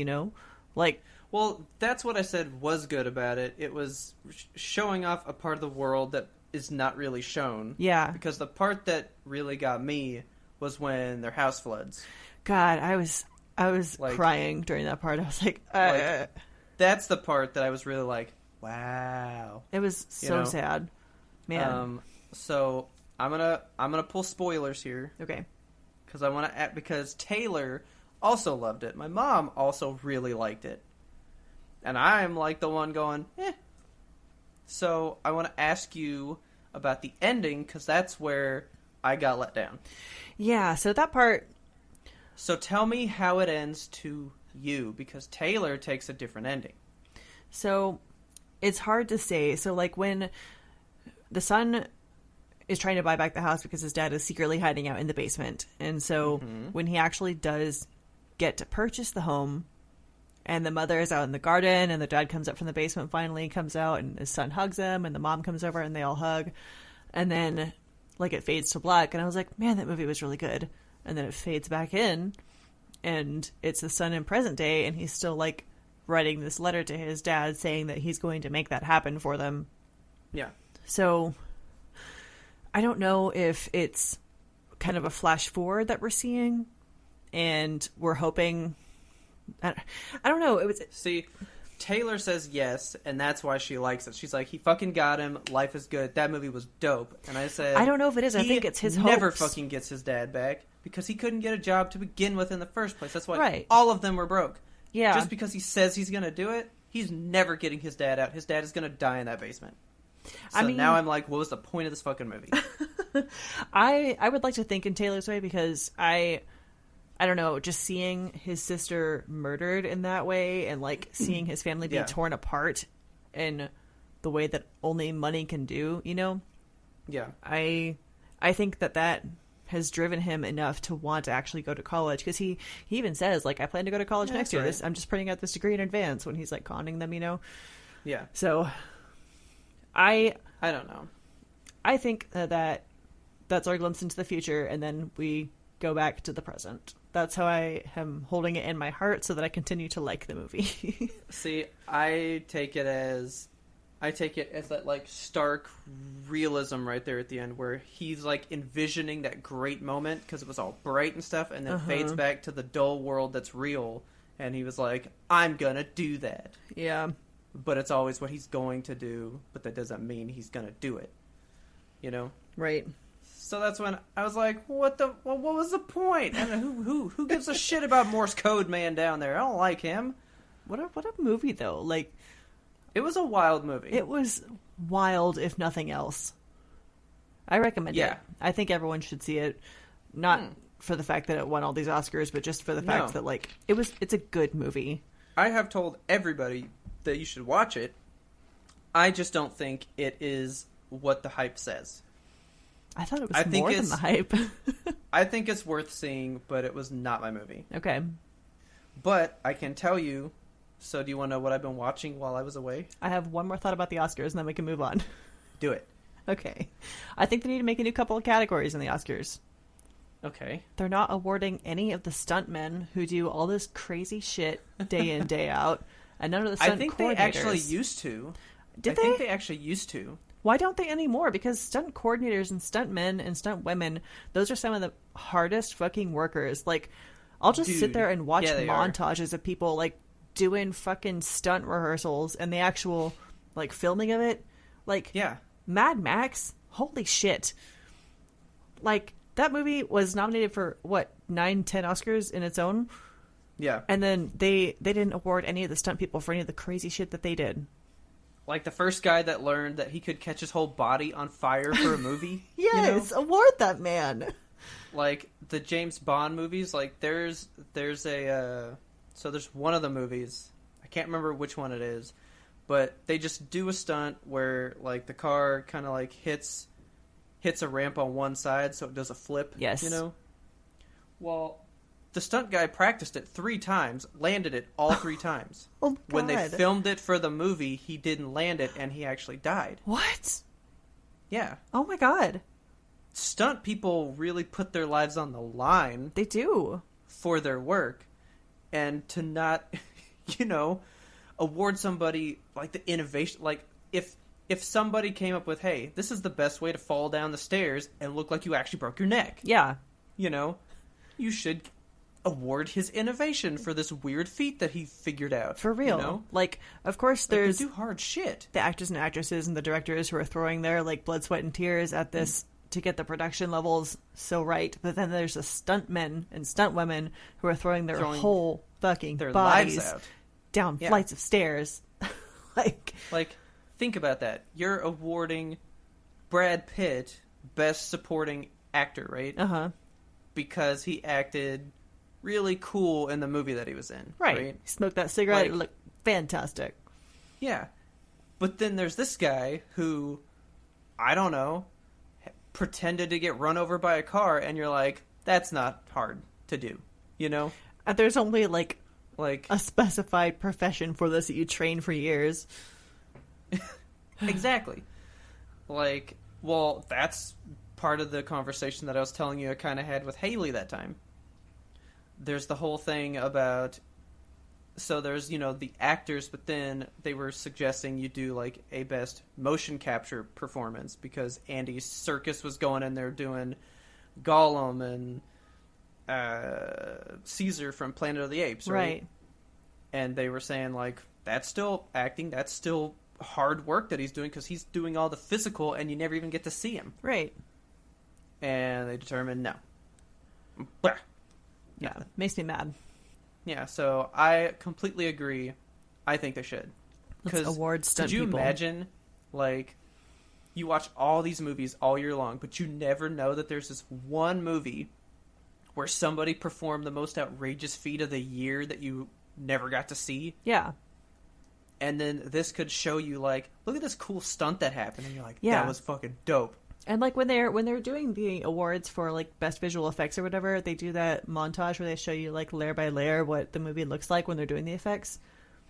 well, that's what I said was good about it. It was showing off a part of the world that is not really shown. Yeah, because the part that really got me was when their house floods. God, I was crying during that part. I was like, that's the part that I was really wow. It was so sad. Man. So I'm gonna pull spoilers here. Okay. Because Taylor also loved it. My mom also really liked it. And I'm the one going, eh. So I want to ask you about the ending, because that's where I got let down. Yeah, so that part... So tell me how it ends to you, because Taylor takes a different ending. So it's hard to say. So when the son is trying to buy back the house because his dad is secretly hiding out in the basement. And so when he actually does get to purchase the home, and the mother is out in the garden, and the dad comes up from the basement, finally comes out, and his son hugs him, and the mom comes over, and they all hug. And then, like, it fades to black, and I was like, man, that movie was really good. And then it fades back in, and it's the son in present day, and he's still, like, writing this letter to his dad saying that he's going to make that happen for them. Yeah. So, I don't know if it's kind of a flash forward that we're seeing, and we're hoping... I don't know. It was... See, Taylor says yes, and that's why she likes it. She's like, he fucking got him. Life is good. That movie was dope. And I said... I don't know if it is. I think it's his hopes. He never fucking gets his dad back because he couldn't get a job to begin with in the first place. That's why all of them were broke. Yeah. Just because he says he's going to do it, he's never getting his dad out. His dad is going to die in that basement. So now I'm like, what was the point of this fucking movie? I would like to think in Taylor's way because I don't know, just seeing his sister murdered in that way and, like, seeing his family be torn apart in the way that only money can do, you know? Yeah. I think that has driven him enough to want to actually go to college because he even says, like, I plan to go to college next year. Right. I'm just putting out this degree in advance when he's, like, conning them, you know? Yeah. So, I don't know. I think that's our glimpse into the future, and then we go back to the present. That's how I am holding it in my heart so that I continue to like the movie. See, I take it as that, like, stark realism right there at the end where he's, like, envisioning that great moment because it was all bright and stuff, and then fades back to the dull world that's real, and he was like, I'm gonna do that. Yeah. But it's always what he's going to do, but that doesn't mean he's gonna do it. You know? Right. So that's when I was like, what was the point? And who gives a shit about Morse code man down there? I don't like him. What a movie, though. Like, it was a wild movie. It was wild, if nothing else. I recommend it. I think everyone should see it. Not for the fact that it won all these Oscars, but just for the fact that, like, it's a good movie. I have told everybody that you should watch it. I just don't think it is what the hype says. I thought it was more than the hype. I think it's worth seeing, but it was not my movie. Okay. But I can tell you, so do you want to know what I've been watching while I was away? I have one more thought about the Oscars, and then we can move on. Do it. Okay. I think they need to make a new couple of categories in the Oscars. Okay. They're not awarding any of the stuntmen who do all this crazy shit day in, day out, and none of the stunt coordinators. I think they actually used to. I think they actually used to. Why don't they anymore? Because stunt coordinators and stunt men and stunt women, those are some of the hardest fucking workers. Like, I'll just sit there and watch montages of people, like, doing fucking stunt rehearsals and the actual, like, filming of it. Like, Mad Max, holy shit. Like, that movie was nominated for, 9, 10 Oscars in its own? Yeah. And then they didn't award any of the stunt people for any of the crazy shit that they did. Like the first guy that learned that he could catch his whole body on fire for a movie. Yes, award that man. Like the James Bond movies, like there's one of the movies, I can't remember which one it is, but they just do a stunt where like the car kind of like hits a ramp on one side, so it does a flip. Yes. You know? Well, the stunt guy practiced it 3 times, landed it all 3 times. Oh, God. When they filmed it for the movie, he didn't land it, and he actually died. What? Yeah. Oh, my God. Stunt people really put their lives on the line. They do. For their work. And to not, award somebody, like, the innovation. Like, if somebody came up with, hey, this is the best way to fall down the stairs and look like you actually broke your neck. Yeah. You should award his innovation for this weird feat that he figured out. For real. Like, of course there's... They do hard shit. The actors and actresses and the directors who are throwing their, like, blood, sweat, and tears at this to get the production levels so right. But then there's the stuntmen and stuntwomen who are throwing their whole fucking their bodies lives out. Down flights of stairs. Like, think about that. You're awarding Brad Pitt Best Supporting Actor, right? Uh-huh. Because he acted really cool in the movie that he was in. Right. He smoked that cigarette. It looked fantastic. Yeah. But then there's this guy who, I don't know, pretended to get run over by a car, and you're like, that's not hard to do, you know? There's only, like a specified profession for this that you train for years. Exactly. Like, well, that's part of the conversation that I was telling you I kind of had with Haley that time. There's the whole thing about... So there's, the actors, but then they were suggesting you do, like, a best motion capture performance, because Andy Serkis was going in there doing Gollum and Caesar from Planet of the Apes, right? And they were saying, like, that's still acting, that's still hard work that he's doing, because he's doing all the physical, and you never even get to see him. Right. And they determined, no. Blah. Yeah, makes me mad. Yeah, so I completely agree. I think they should. Let's award stunt people. Could you imagine, like, you watch all these movies all year long, but you never know that there's this one movie where somebody performed the most outrageous feat of the year that you never got to see? Yeah. And then this could show you, like, look at this cool stunt that happened, and you're like, that was fucking dope. And, like, when they're doing the awards for, like, best visual effects or whatever, they do that montage where they show you, like, layer by layer what the movie looks like when they're doing the effects.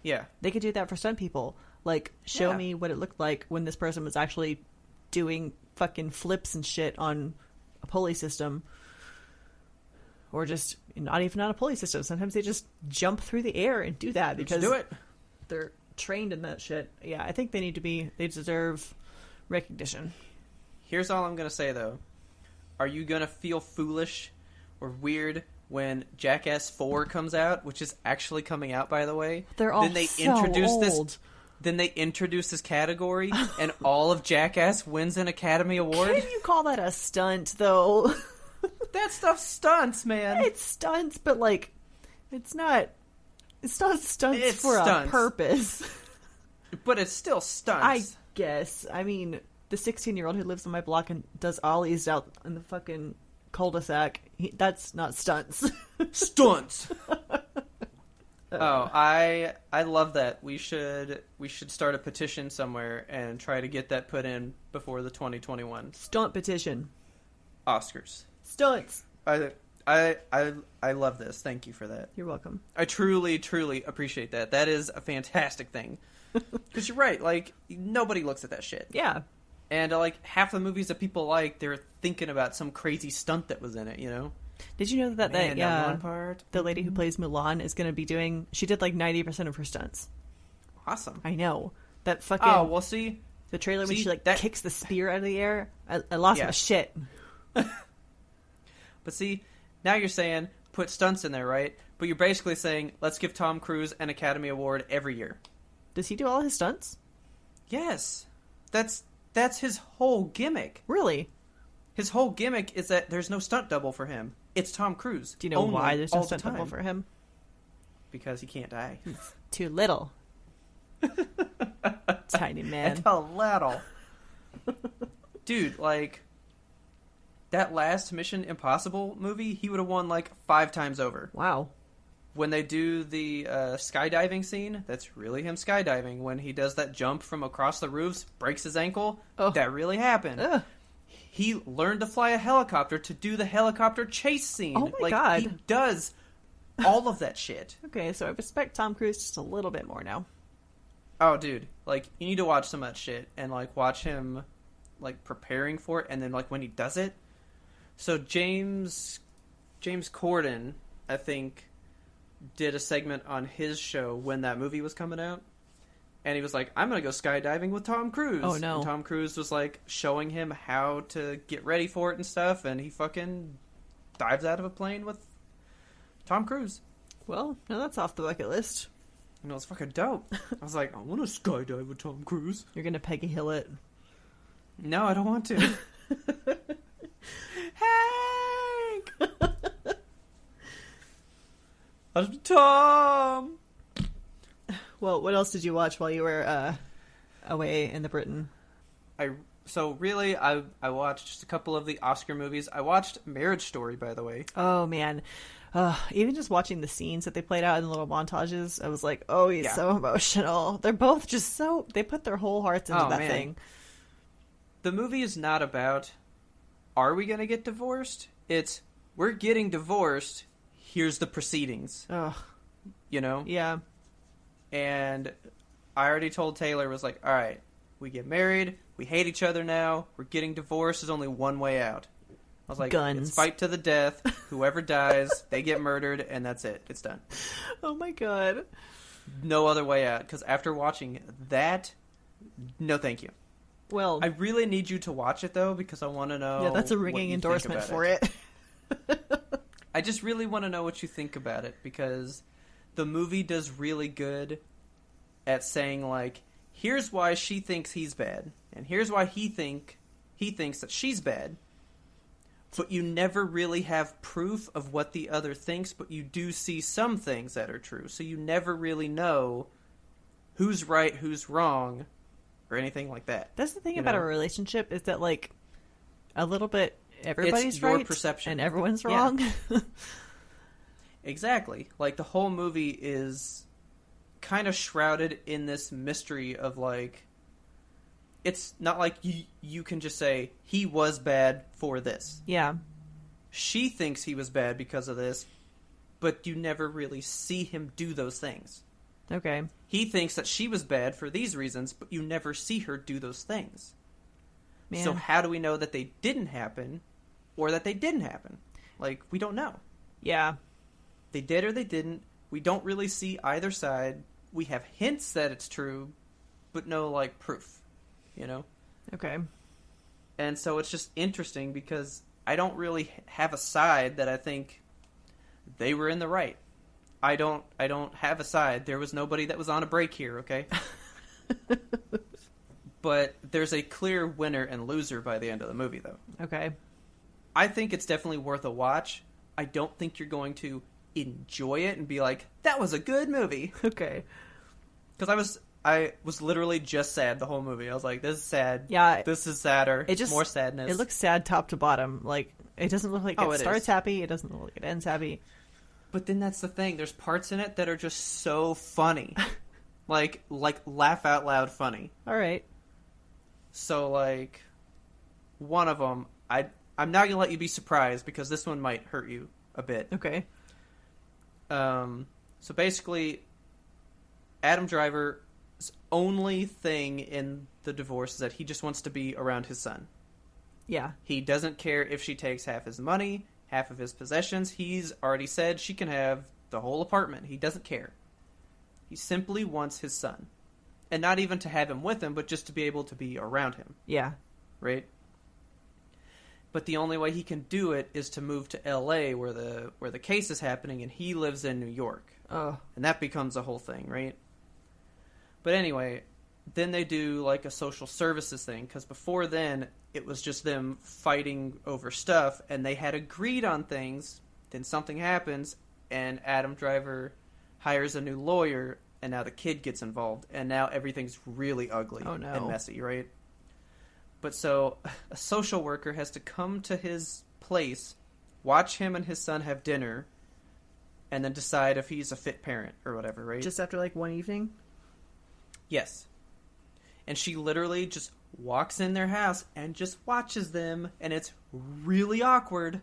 Yeah. They could do that for stunt people. Like, show me what it looked like when this person was actually doing fucking flips and shit on a pulley system. Or just, not even on a pulley system. Sometimes they just jump through the air and do that because they're trained in that shit. Yeah, I think they deserve recognition. Here's all I'm going to say, though. Are you going to feel foolish or weird when Jackass 4 comes out, which is actually coming out, by the way? They're all old. Then they introduce this category, and all of Jackass wins an Academy Award? Can you call that a stunt, though? That stuff's stunts, man. It's stunts, but, like, it's not stunts for a purpose. But it's still stunts. I guess. I mean... The 16-year-old who lives on my block and does ollies out in the fucking cul-de-sac, that's not stunts. Stunts! I love that. We should start a petition somewhere and try to get that put in before the 2021 stunt petition. Oscars. Stunts. I love this. Thank you for that. You're welcome. I truly, truly appreciate that. That is a fantastic thing. Because you're right. Like, nobody looks at that shit. Yeah. And, like, half the movies that people like, they're thinking about some crazy stunt that was in it, you know? Did you know that one part? The lady who plays Mulan is going to be doing... She did, like, 90% of her stunts. Awesome. I know. That fucking... Oh, well, see... The trailer when she, like, kicks the spear out of the air, I lost my shit. But see, now you're saying, put stunts in there, right? But you're basically saying, let's give Tom Cruise an Academy Award every year. Does he do all his stunts? Yes. That's his whole gimmick. Really? His whole gimmick is that there's no stunt double for him. It's Tom Cruise. Do you know why there's no stunt double for him? Because he can't die. He's too little. Tiny man. It's a little. Dude, like, that last Mission Impossible movie, he would have won, like, 5 times over. Wow. When they do the skydiving scene, that's really him skydiving. When he does that jump from across the roofs, breaks his ankle, that really happened. Ugh. He learned to fly a helicopter to do the helicopter chase scene. Oh my God. He does all of that shit. Okay, so I respect Tom Cruise just a little bit more now. Oh, dude. Like, you need to watch some of that shit and, like, watch him, like, preparing for it, and then, like, when he does it. So James Corden, I think... did a segment on his show when that movie was coming out, and he was like, I'm gonna go skydiving with Tom Cruise. Oh no. And Tom Cruise was like showing him how to get ready for it and stuff, and he fucking dives out of a plane with Tom Cruise. Well, no, that's off the bucket list. You know, it's fucking dope. I was like, I want to skydive with Tom Cruise. You're gonna Peggy Hill it. No, I don't want to. Hank! Tom! Well, what else did you watch while you were away in the Britain? I watched just a couple of the Oscar movies. I watched Marriage Story, by the way. Oh, man. Even just watching the scenes that they played out in the little montages, I was like, oh, he's so emotional. They're both just they put their whole hearts into that thing. The movie is not about are we going to get divorced? It's, we're getting divorced. Here's the proceedings. Ugh. You know? Yeah. And I already told Taylor, was like, all right, we get married. We hate each other now. We're getting divorced. There's only one way out. I was like, Guns. It's fight to the death. Whoever dies, they get murdered, and that's it. It's done. Oh my god. No other way out. Because after watching that, no thank you. Well, I really need you to watch it, though, because I want to know. yeah, that's a ringing endorsement for it. I just really want to know what you think about it, because the movie does really good at saying, like, here's why she thinks he's bad, and here's why he thinks that she's bad. But you never really have proof of what the other thinks, but you do see some things that are true. So you never really know who's right, who's wrong, or anything like that. That's the thing about a relationship, is that, like, a little bit everybody's it's your right perception. and everyone's wrong. Yeah. Exactly. Like, the whole movie is kind of shrouded in this mystery of, like, it's not like you can just say, he was bad for this. Yeah. She thinks he was bad because of this, but you never really see him do those things. Okay. He thinks that she was bad for these reasons, but you never see her do those things. Man. So how do we know that they didn't happen, or that they didn't happen? Like, we don't know. Yeah. They did or they didn't. We don't really see either side. We have hints that it's true, but no, like, proof. You know? Okay. And so it's just interesting because I don't really have a side that I think they were in the right. I don't have a side. There was nobody that was on a break here, okay? But there's a clear winner and loser by the end of the movie, though. Okay. I think it's definitely worth a watch. I don't think you're going to enjoy it and be like, that was a good movie. Okay. Because I was literally just sad the whole movie. I was like, this is sad. Yeah. This is sadder. It just, more sadness. It looks sad top to bottom. Like, it doesn't look like it starts happy. It doesn't look like it ends happy. But then that's the thing. There's parts in it that are just so funny. like laugh out loud funny. All right. So, like, one of them, I'm not going to let you be surprised because this one might hurt you a bit. Okay. So basically, Adam Driver's only thing in the divorce is that he just wants to be around his son. Yeah. He doesn't care if she takes half his money, half of his possessions. He's already said she can have the whole apartment. He doesn't care. He simply wants his son. And not even to have him with him, but just to be able to be around him. Yeah. Right? But the only way he can do it is to move to LA where the case is happening, and he lives in New York. Oh. And that becomes a whole thing, right? But anyway, then they do like a social services thing, because before then it was just them fighting over stuff, and they had agreed on things. Then something happens, and Adam Driver hires a new lawyer, and now the kid gets involved, and now everything's really ugly and messy, right? But so a social worker has to come to his place, watch him and his son have dinner, and then decide if he's a fit parent or whatever, right? Just after like one evening? Yes. And she literally just walks in their house and just watches them, and it's really awkward.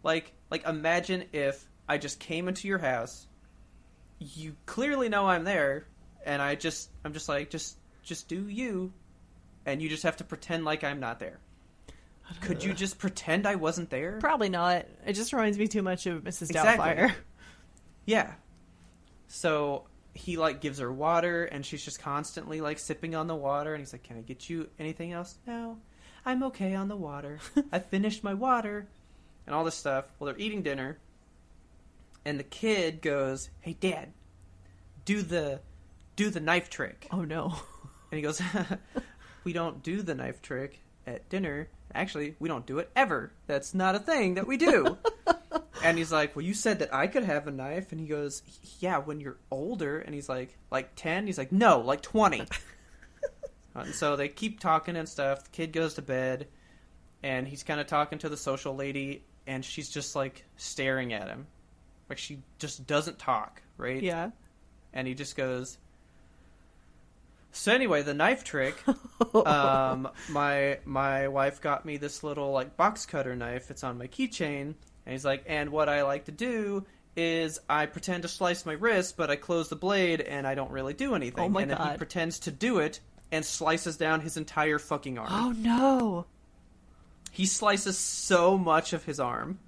Like imagine if I just came into your house, you clearly know I'm there, and I'm just like, just do you, and you just have to pretend like I'm not there. Could you just pretend I wasn't there? Probably not. It just reminds me too much of Mrs. Exactly. Doubtfire. Yeah. So he like gives her water, and she's just constantly like sipping on the water, and he's like, "Can I get you anything else?" "No, I'm okay on the water. I finished my water," and all this stuff. Well, they're eating dinner, and the kid goes, "Hey, Dad, do the knife trick." Oh no. And he goes, "We don't do the knife trick at dinner. Actually, we don't do it ever. That's not a thing that we do." And he's like, "Well, you said that I could have a knife." And he goes, "Yeah, when you're older." And he's like 10? He's like, "No, like 20. And so they keep talking and stuff. The kid goes to bed, and he's kind of talking to the social lady, and she's just like staring at him. Like, she just doesn't talk, right? Yeah. And he just goes, So anyway, the knife trick. My wife got me this little like box cutter knife. It's on my keychain, and he's like, and what I like to do is I pretend to slice my wrist, but I close the blade and I don't really do anything. Oh my God. Then he pretends to do it and slices down his entire fucking arm. Oh no! He slices so much of his arm,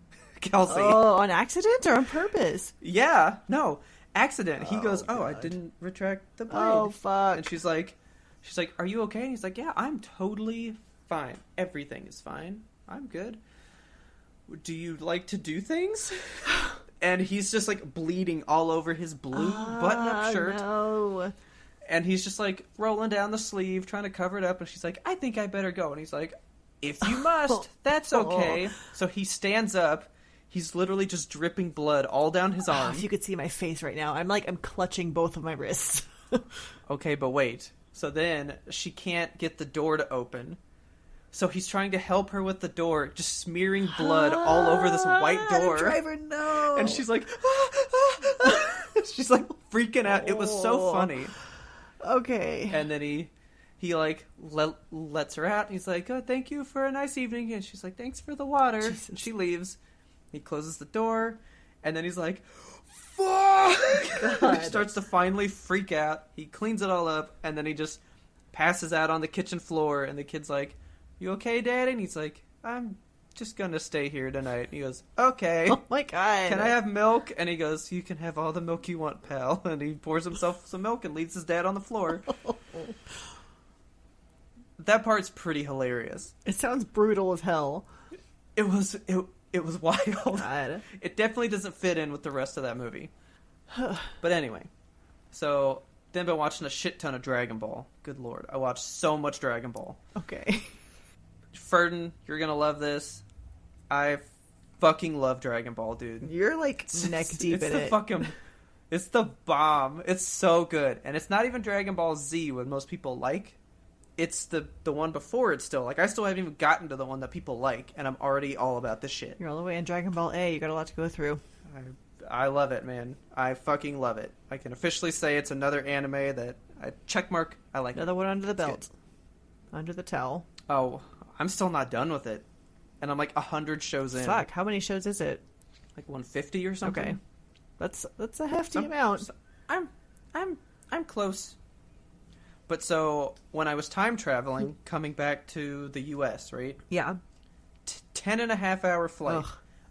Kelsey. Oh, on accident or on purpose? Yeah, no. Accident. He goes, God. I didn't retract the blade. Oh, fuck. And she's like, are you okay? And he's like, yeah, I'm totally fine. Everything is fine. I'm good. Do you like to do things? And he's just like bleeding all over his blue button-up shirt. No. And he's just like rolling down the sleeve, trying to cover it up. And she's like, I think I better go. And he's like, if you must, that's okay. So he stands up. He's literally just dripping blood all down his arm. If you could see my face right now, I'm clutching both of my wrists. Okay, but wait. So then she can't get the door to open. So he's trying to help her with the door, just smearing blood all over this white door. The driver, no. And she's like, she's like freaking out. It was so funny. Okay. And then he like lets her out. And he's like, oh, thank you for a nice evening. And she's like, thanks for the water. Jesus. And she leaves. He closes the door, and then he's like, fuck! He starts to finally freak out. He cleans it all up, and then he just passes out on the kitchen floor, and the kid's like, you okay, Daddy? And he's like, I'm just gonna stay here tonight. And he goes, okay. Oh my God. Can I have milk? And he goes, you can have all the milk you want, pal. And he pours himself some milk and leaves his dad on the floor. That part's pretty hilarious. It sounds brutal as hell. It was wild. God. It definitely doesn't fit in with the rest of that movie. But anyway, so then I've been watching a shit ton of Dragon Ball. Good Lord. I watched so much Dragon Ball. Okay. Ferdin, you're going to love this. I fucking love Dragon Ball, dude. You're like neck deep in it. It's the bomb. It's so good. And it's not even Dragon Ball Z, what most people like. It's the one before it still. Like, I still haven't even gotten to the one that people like, and I'm already all about this shit. You're all the way in Dragon Ball A. You got a lot to go through. I love it, man. I fucking love it. I can officially say it's another anime that I checkmark. I like another it. one under the belt. Under the towel. Oh, I'm still not done with it. And I'm like 100 shows in. Fuck, how many shows is it? Like 150 or something. Okay. That's a hefty amount. I'm close. But so, when I was time traveling, coming back to the U.S., right? Yeah. 10.5-hour flight. Ugh.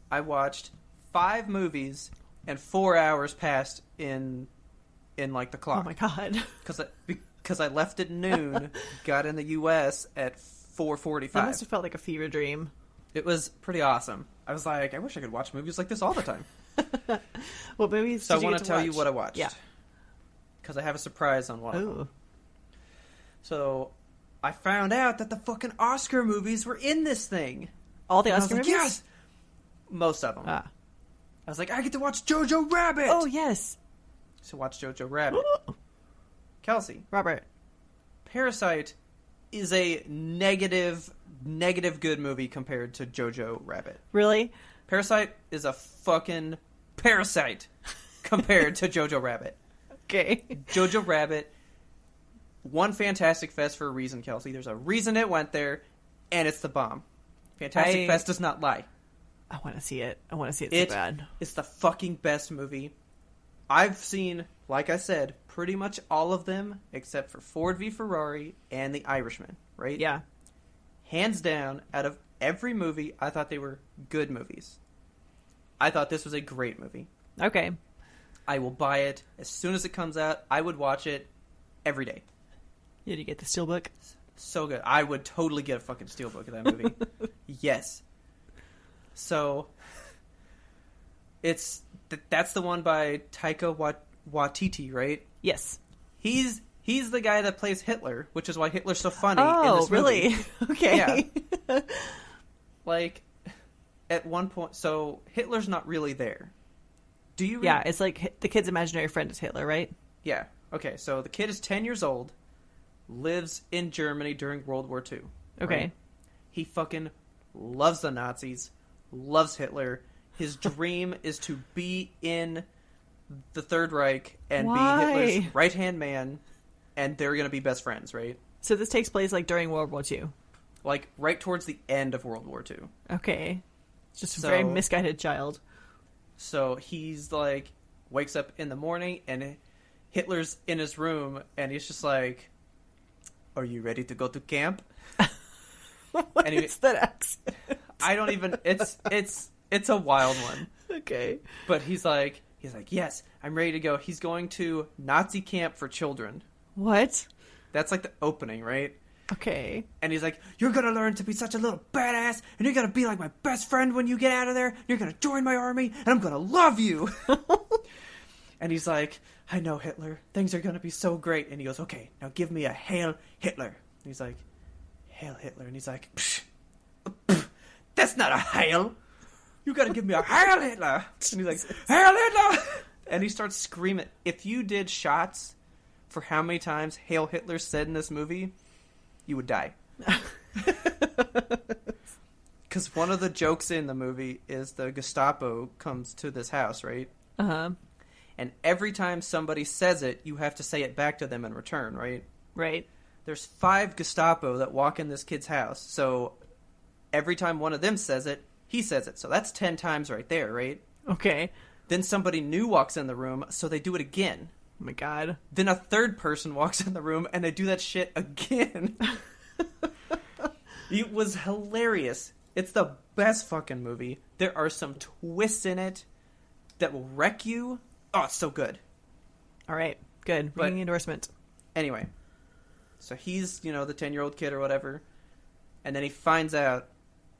I watched 5 movies, and 4 hours passed in like the clock. Oh my God. Because I left at noon, got in the U.S. at 4:45. That must have felt like a fever dream. It was pretty awesome. I was like, I wish I could watch movies like this all the time. What movies so did you I want to tell you what I watched. Yeah. Because I have a surprise on one of them. So, I found out that the fucking Oscar movies were in this thing. All the Oscar movies? Yes! Most of them. I was like, I get to watch Jojo Rabbit! Oh, yes. So watch Jojo Rabbit. Kelsey. Robert. Parasite is a negative good movie compared to Jojo Rabbit. Really? Parasite is a fucking parasite compared to Jojo Rabbit. Okay. Jojo Rabbit... One Fantastic Fest for a reason, Kelsey. There's a reason it went there, and it's the bomb. Fantastic Fest does not lie. I want to see it. I want to see it so bad. It's the fucking best movie. I've seen, like I said, pretty much all of them, except for Ford v Ferrari and The Irishman, right? Yeah. Hands down, out of every movie, I thought they were good movies. I thought this was a great movie. Okay. I will buy it as soon as it comes out. I would watch it every day. Did you get the steelbook? So good. I would totally get a fucking steelbook of that movie. Yes. So, that's the one by Taika Waititi, right? Yes. He's the guy that plays Hitler, which is why Hitler's so funny in this movie. Really? Okay. Yeah. Like, at one point, so Hitler's not really there. Do you? Yeah, it's like the kid's imaginary friend is Hitler, right? Yeah. Okay, so the kid is 10 years old. Lives in Germany during World War II. Okay. Right? He fucking loves the Nazis, loves Hitler. His dream is to be in the Third Reich and be Hitler's right-hand man and they're going to be best friends, right? So this takes place, like, during World War II? Like, right towards the end of World War II. Okay. Just a very misguided child. So he's, like, wakes up in the morning, and Hitler's in his room, and he's just like, "Are you ready to go to camp?" What is that accent? I don't even... It's a wild one. Okay. But he's like, "Yes, I'm ready to go." He's going to Nazi camp for children. What? That's like the opening, right? Okay. And he's like, "You're going to learn to be such a little badass, and you're going to be like my best friend when you get out of there. You're going to join my army, and I'm going to love you." And he's like, "I know, Hitler. Things are going to be so great." And he goes, "Okay, now give me a Hail Hitler." And he's like, "Hail Hitler." And he's like, "Psh, psh, that's not a hail. You got to give me a Hail Hitler." And he's like, "Hail Hitler." And he starts screaming. If you did shots for how many times Hail Hitler said in this movie, you would die. Because one of the jokes in the movie is the Gestapo comes to this house, right? Uh-huh. And every time somebody says it, you have to say it back to them in return, right? Right. There's 5 Gestapo that walk in this kid's house. So every time one of them says it, he says it. So that's 10 times right there, right? Okay. Then somebody new walks in the room, so they do it again. Oh my god. Then a third person walks in the room, and they do that shit again. It was hilarious. It's the best fucking movie. There are some twists in it that will wreck you. Oh, it's so good. All right. Good. Ringing endorsement. Anyway. So he's, the 10-year-old kid or whatever. And then he finds out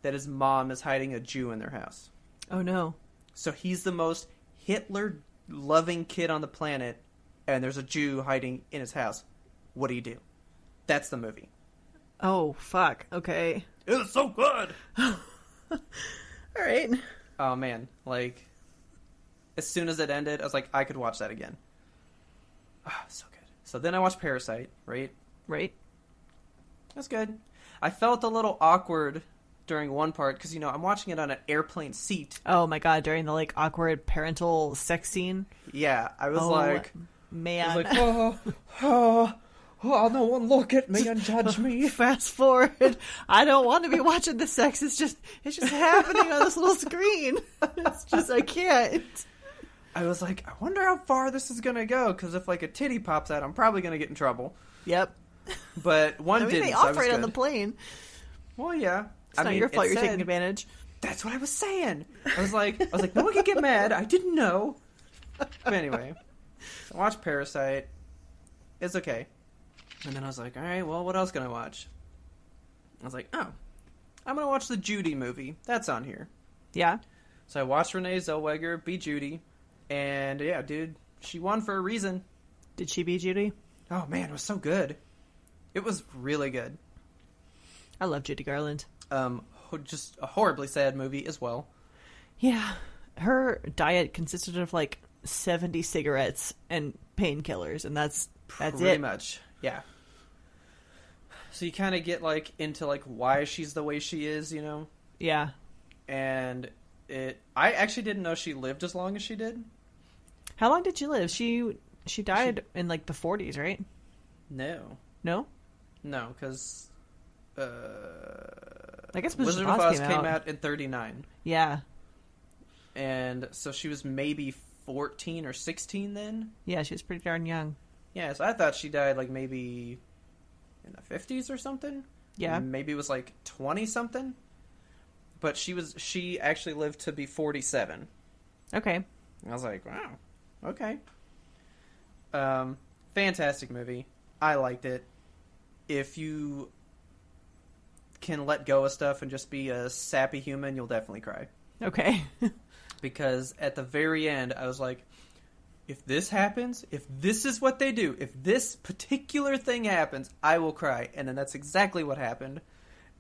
that his mom is hiding a Jew in their house. Oh, no. So he's the most Hitler-loving kid on the planet, and there's a Jew hiding in his house. What do you do? That's the movie. Oh, fuck. Okay. It was so good! All right. Oh, man. Like, as soon as it ended, I was like, I could watch that again. Ah, so good. So then I watched Parasite, right? Right. That's good. I felt a little awkward during one part, because, I'm watching it on an airplane seat. Oh, my God. During the, like, awkward parental sex scene? Yeah. I was like... Man. I was like, oh, no one look at me and judge me. Fast forward. I don't want to be watching the sex. It's just happening on this little screen. It's just, I can't. I was like, I wonder how far this is going to go, because if, like, a titty pops out, I'm probably going to get in trouble. Yep. But one didn't, they so I was operate good. on the plane. Well, yeah. It's not your fault you're taking advantage. That's what I was saying. I was like, no one can get mad. I didn't know. But anyway, I watched Parasite. It's okay. And then I was like, all right, well, what else can I watch? I was like, oh, I'm going to watch the Judy movie. That's on here. Yeah. So I watched Renee Zellweger be Judy. And yeah, dude, she won for a reason. Did she be Judy? Oh, man, it was so good. It was really good. I love Judy Garland. Just a horribly sad movie as well. Yeah. Her diet consisted of like 70 cigarettes and painkillers, and that's it. Pretty much, yeah. So you kind of get like into like why she's the way she is, Yeah. And I actually didn't know she lived as long as she did. How long did she live? She died in like the 40s, right? No, because I guess Wizard of Oz came out in 39. Yeah. And so she was maybe 14 or 16 then? Yeah, she was pretty darn young. Yeah, so I thought she died like maybe in the 50s or something. Yeah. Maybe it was like 20-something. But she actually lived to be 47. Okay. I was like, wow. Okay. Fantastic movie. I liked it. If you can let go of stuff and just be a sappy human, you'll definitely cry. Okay. Because at the very end, I was like, if this happens, if this is what they do, if this particular thing happens, I will cry. And then that's exactly what happened.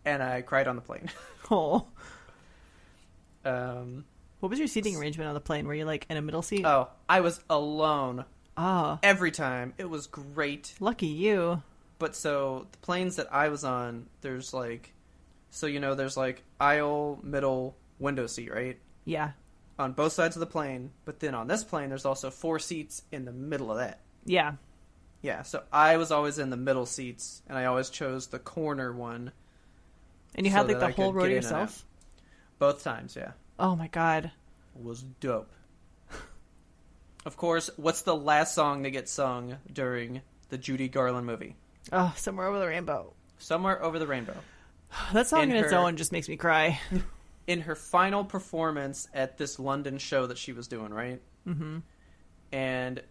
And I cried on the plane. Oh. What was your seating arrangement on the plane? Were you like in a middle seat? Oh, I was alone. Oh. Every time. It was great. Lucky you. But so the planes that I was on, there's like, there's like aisle, middle, window seat, right? Yeah. On both sides of the plane. But then on this plane, there's also 4 seats in the middle of that. Yeah. Yeah, so I was always in the middle seats, and I always chose the corner one. And you had like the whole row to yourself? Both times, yeah. Oh my god. It was dope. Of course, what's the last song that gets sung during the Judy Garland movie? Oh, Somewhere Over the Rainbow. Somewhere Over the Rainbow. That song in its own just makes me cry. In her final performance at this London show that she was doing, right? Mm-hmm. And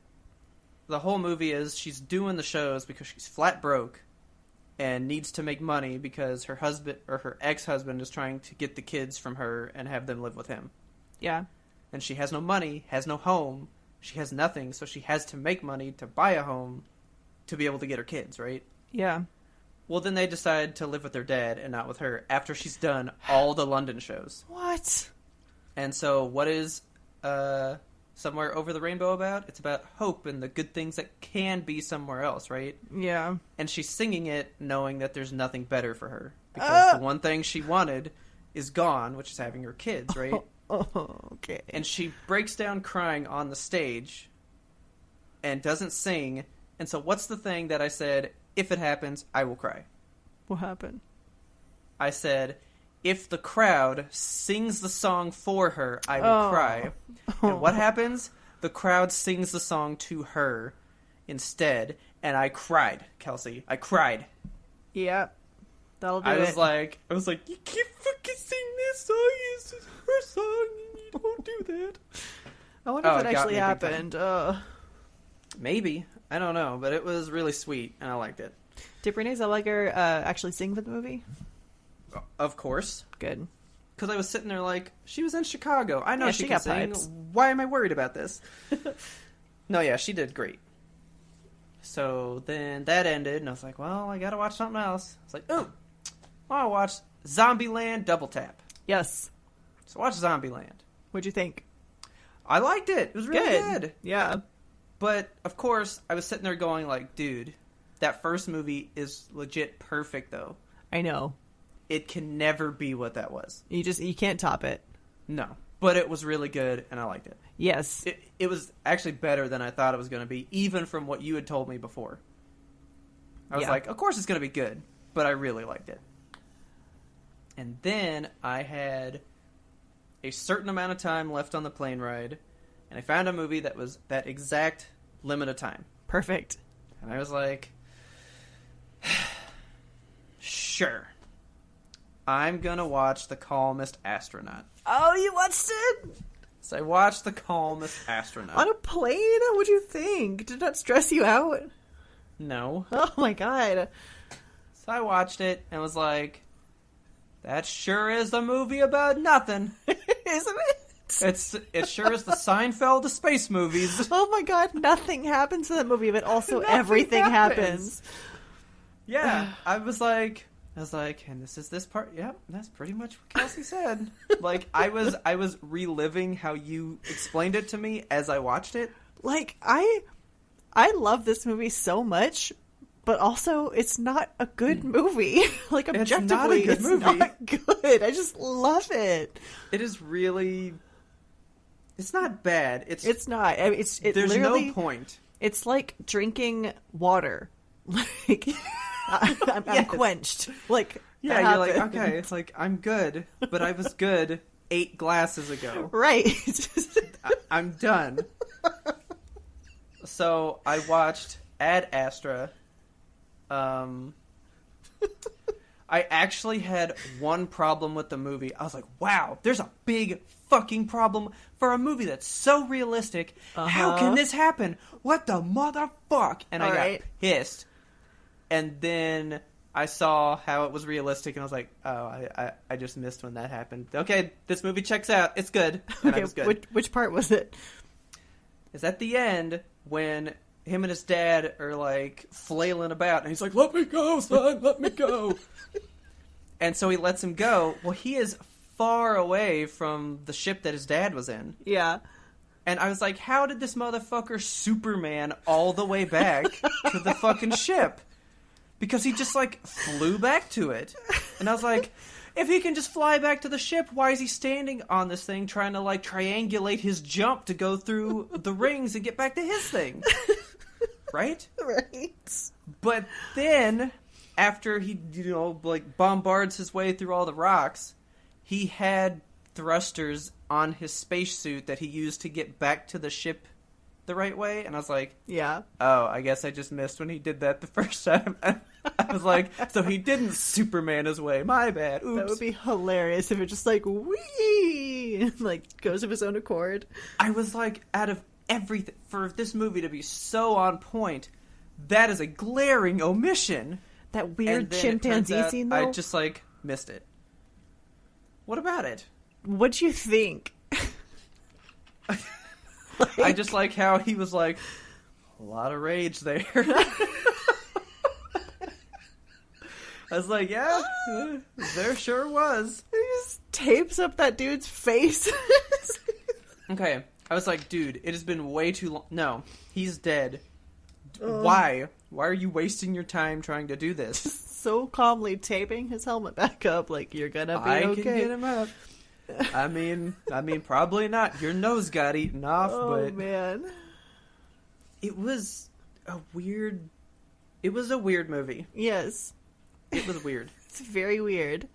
the whole movie is she's doing the shows because she's flat broke and needs to make money because her husband or her ex-husband is trying to get the kids from her and have them live with him. Yeah. And she has no money, has no home, she has nothing, so she has to make money to buy a home to be able to get her kids, right? Yeah. Well, then they decide to live with their dad and not with her after she's done all the London shows. What? And so what is Somewhere Over the Rainbow about? It's about hope and the good things that can be somewhere else, right? Yeah. And she's singing it knowing that there's nothing better for her. Because the one thing she wanted is gone, which is having her kids, right? Oh, okay. And she breaks down crying on the stage and doesn't sing. And so what's the thing that I said, if it happens, I will cry? What happened? I said, if the crowd sings the song for her, I will cry. And what happens? The crowd sings the song to her instead. And I cried, Kelsey. I cried. Yeah. That'll do I it. was like, you can't fucking sing this song. It's her song. You don't do that. I wonder if it actually happened. Maybe. I don't know. But it was really sweet, and I liked it. Did Renee Zellweger actually sing for the movie? Of course. Good. Because I was sitting there like, she was in Chicago. I know Yeah, she can got sing. pipes. Why am I worried about this? No, yeah, she did great. So then that ended, and I was like, well, I gotta watch something else. I was like, ooh, I'll watch Zombieland Double Tap. Yes. So watch Zombieland. What'd you think? I liked it. It was really good. Yeah. But, of course, I was sitting there going like, dude, that first movie is legit perfect, though. I know. It can never be what that was. You can't top it. No. But it was really good, and I liked it. Yes. It was actually better than I thought it was going to be, even from what you had told me before. I was like, of course it's going to be good, but I really liked it. And then I had a certain amount of time left on the plane ride, and I found a movie that was that exact limit of time. Perfect. And I was like, sure. I'm going to watch The Calmest Astronaut. Oh, you watched it? So I watched The Calmest Astronaut. On a plane? What'd you think? Did that stress you out? No. Oh my god. So I watched it and was like, that sure is a movie about nothing. Isn't it? It sure is the Seinfeld of space movies. Oh my god, nothing happens in that movie, but also everything happens. Yeah, I was like, and this is this part. Yep, that's pretty much what Kelsey said. Like, I was reliving how you explained it to me as I watched it. Like, I love this movie so much, but also it's not a good movie. Like, objectively, it's not good. I just love it. It is really. It's not bad. It's not. I mean, there's no point. It's like drinking water. Like, I'm quenched. Like, yeah, you're like, okay, it's like, I'm good, but I was good 8 glasses ago. Right. I'm done. So I watched Ad Astra. I actually had one problem with the movie. I was like, wow, there's a big fucking problem for a movie that's so realistic. How can this happen? What the motherfuck? And I got pissed. And then I saw how it was realistic, and I was like, oh, I just missed when that happened. Okay, this movie checks out. It's good. And okay, I was good. Which part was it? It's at the end when him and his dad are, like, flailing about, and he's like, let me go, son, let me go. And so he lets him go. Well, he is far away from the ship that his dad was in. Yeah. And I was like, how did this motherfucker Superman all the way back to the fucking ship? Because he just, like, flew back to it. And I was like, if he can just fly back to the ship, why is he standing on this thing trying to, like, triangulate his jump to go through the rings and get back to his thing? Right? Right. But then, after he, bombards his way through all the rocks, he had thrusters on his spacesuit that he used to get back to the ship the right way. And I was like, yeah. Oh, I guess I just missed when he did that the first time. I was like, so he didn't Superman his way. My bad. Oops. That would be hilarious if it just whee, goes of his own accord. I was like, out of everything, for this movie to be so on point, that is a glaring omission. That weird chimpanzee scene, though? I just, missed it. What about it? What'd you think? I just like how he was a lot of rage there. I was like, yeah, there sure was. He just tapes up that dude's face. Okay, I was like, dude, it has been way too long. No, he's dead. Why? Why are you wasting your time trying to do this? Just so calmly taping his helmet back up, you're gonna be okay. I can get him up. I mean, probably not. Your nose got eaten off, but man, it was a weird movie. Yes, it was weird. It's very weird.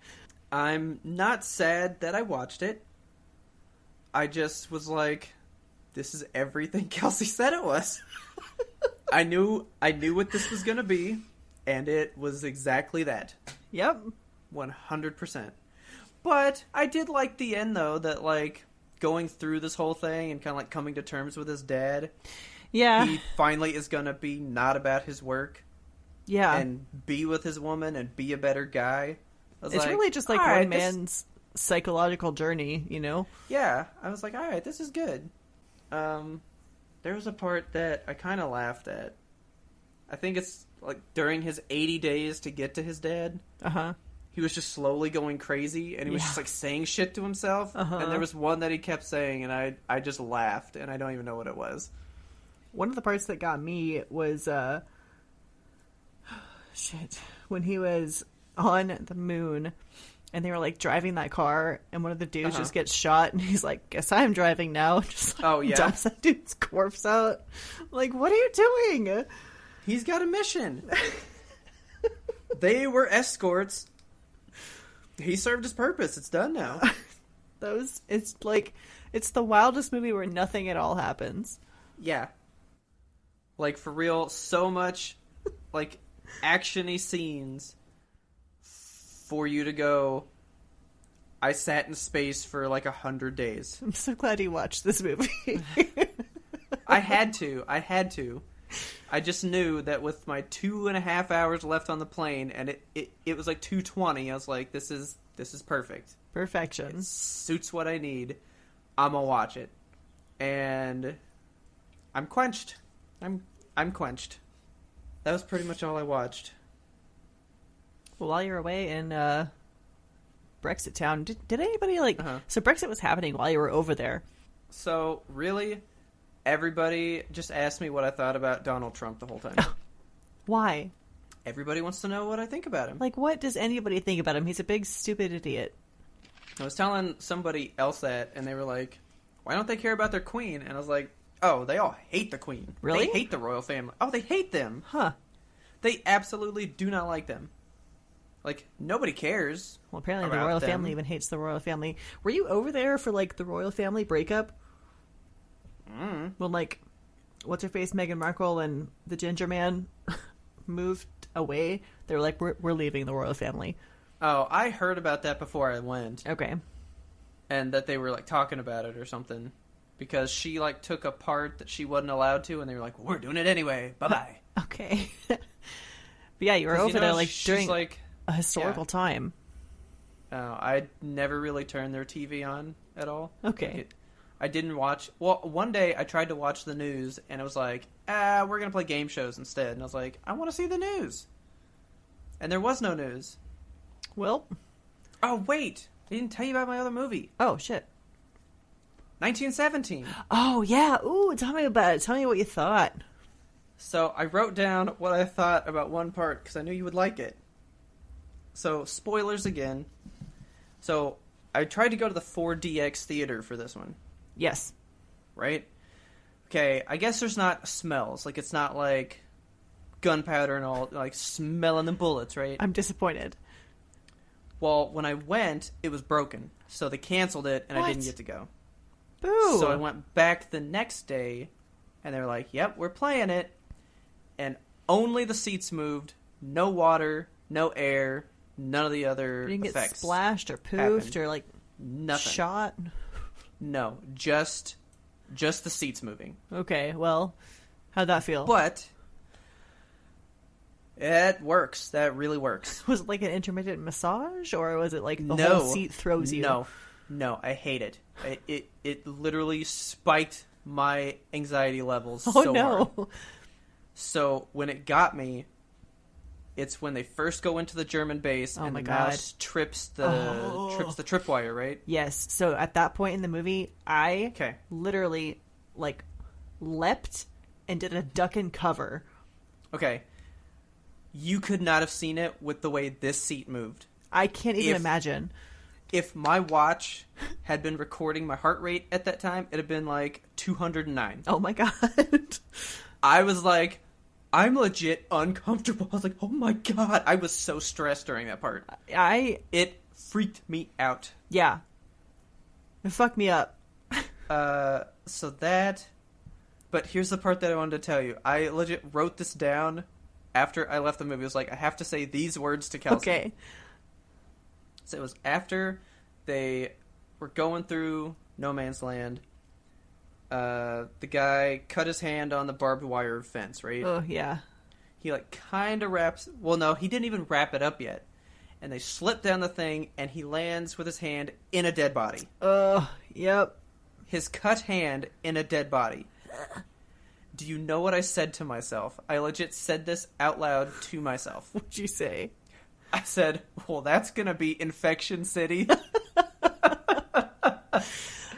I'm not sad that I watched it. I just was like, this is everything Kelsey said it was. I knew what this was gonna be, and it was exactly that. Yep, 100%. But I did like the end, though, that, going through this whole thing and kind of, coming to terms with his dad. Yeah. He finally is going to be not about his work. Yeah. And be with his woman and be a better guy. It's really just, one man's psychological journey, you know? Yeah. I was like, all right, this is good. There was a part that I kind of laughed at. I think it's, during his 80 days to get to his dad. Uh-huh. He was just slowly going crazy, and he was just, saying shit to himself. Uh-huh. And there was one that he kept saying, and I just laughed, and I don't even know what it was. One of the parts that got me was, when he was on the moon, and they were, driving that car, and one of the dudes just gets shot, and he's like, guess I'm driving now. Just, dumps that dude's corpse out. What are you doing? He's got a mission. They were escorts. He served his purpose. It's done now. It's the wildest movie where nothing at all happens. Yeah. For real, so much, action-y scenes for you to go, I sat in space for, 100 days. I'm so glad you watched this movie. I had to. I just knew that with my 2.5 hours left on the plane, and it was 2:20. I was like, this is perfect. Perfection. It suits what I need. I'm gonna watch it, and I'm quenched. I'm quenched. That was pretty much all I watched. Well, while you're away in Brexit town, did anybody So Brexit was happening while you were over there. So really. Everybody just asked me what I thought about Donald Trump the whole time. Why? Everybody wants to know what I think about him. What does anybody think about him? He's a big, stupid idiot. I was telling somebody else that, and they were like, why don't they care about their queen? And I was like, oh, they all hate the queen. Really? They hate the royal family. Oh, they hate them. Huh. They absolutely do not like them. Nobody cares. Well, apparently the royal family even hates the royal family. Were you over there for, the royal family breakup? When, what's-her-face, Meghan Markle and the ginger man moved away, they were like, we're leaving the royal family. Oh, I heard about that before I went. Okay. And that they were, talking about it or something. Because she, took a part that she wasn't allowed to, and they were like, we're doing it anyway. Bye-bye. Okay. But yeah, you were over there, during a historical time. Oh, I never really turned their TV on at all. Okay. I didn't watch... Well, one day I tried to watch the news, and it was like, we're going to play game shows instead. And I was like, I want to see the news. And there was no news. Well... Oh, wait! I didn't tell you about my other movie. Oh, shit. 1917. Oh, yeah. Ooh, tell me about it. Tell me what you thought. So, I wrote down what I thought about one part, because I knew you would like it. So, spoilers again. So, I tried to go to the 4DX theater for this one. Yes. Right? Okay, I guess there's not smells. It's not gunpowder and all, like smelling the bullets, right? I'm disappointed. Well, when I went, it was broken, so they canceled it, and What? I didn't get to go. Boo! So I went back the next day, and they were like, "Yep, we're playing it," and only the seats moved, no water, no air, none of the other You didn't get effects. splashed or poofed happened. or like Nothing. shot. No, just the seats moving. Okay, well, how'd that feel? But it works. That really works. Was it like an intermittent massage, or was it like the No. whole seat throws you? No, I hate it. It literally spiked my anxiety levels Oh so no! hard. So when it got me, it's when they first go into the German base and my the God. mouse trips the tripwire, right? Yes. So at that point in the movie, I Okay. literally like leapt and did a duck and cover. Okay. You could not have seen it with the way this seat moved. I can't even If- imagine. If my watch had been recording my heart rate at that time, it'd have been like 209. Oh my God! I was like, I'm legit uncomfortable. I was like, oh my God. I was so stressed during that part. It freaked me out. Yeah. It fucked me up. So that, but here's the part that I wanted to tell you. I legit wrote this down after I left the movie. I was like, I have to say these words to Kelsey. Okay. So it was after they were going through no man's land. The guy cut his hand on the barbed wire fence, right? Oh yeah. He like kind of wraps. Well, no, he didn't even wrap it up yet. And they slip down the thing, and he lands with his hand in a dead body. Yep. His cut hand in a dead body. Do you know what I said to myself? I legit said this out loud to myself. What'd you say? I said, well, that's going to be Infection City.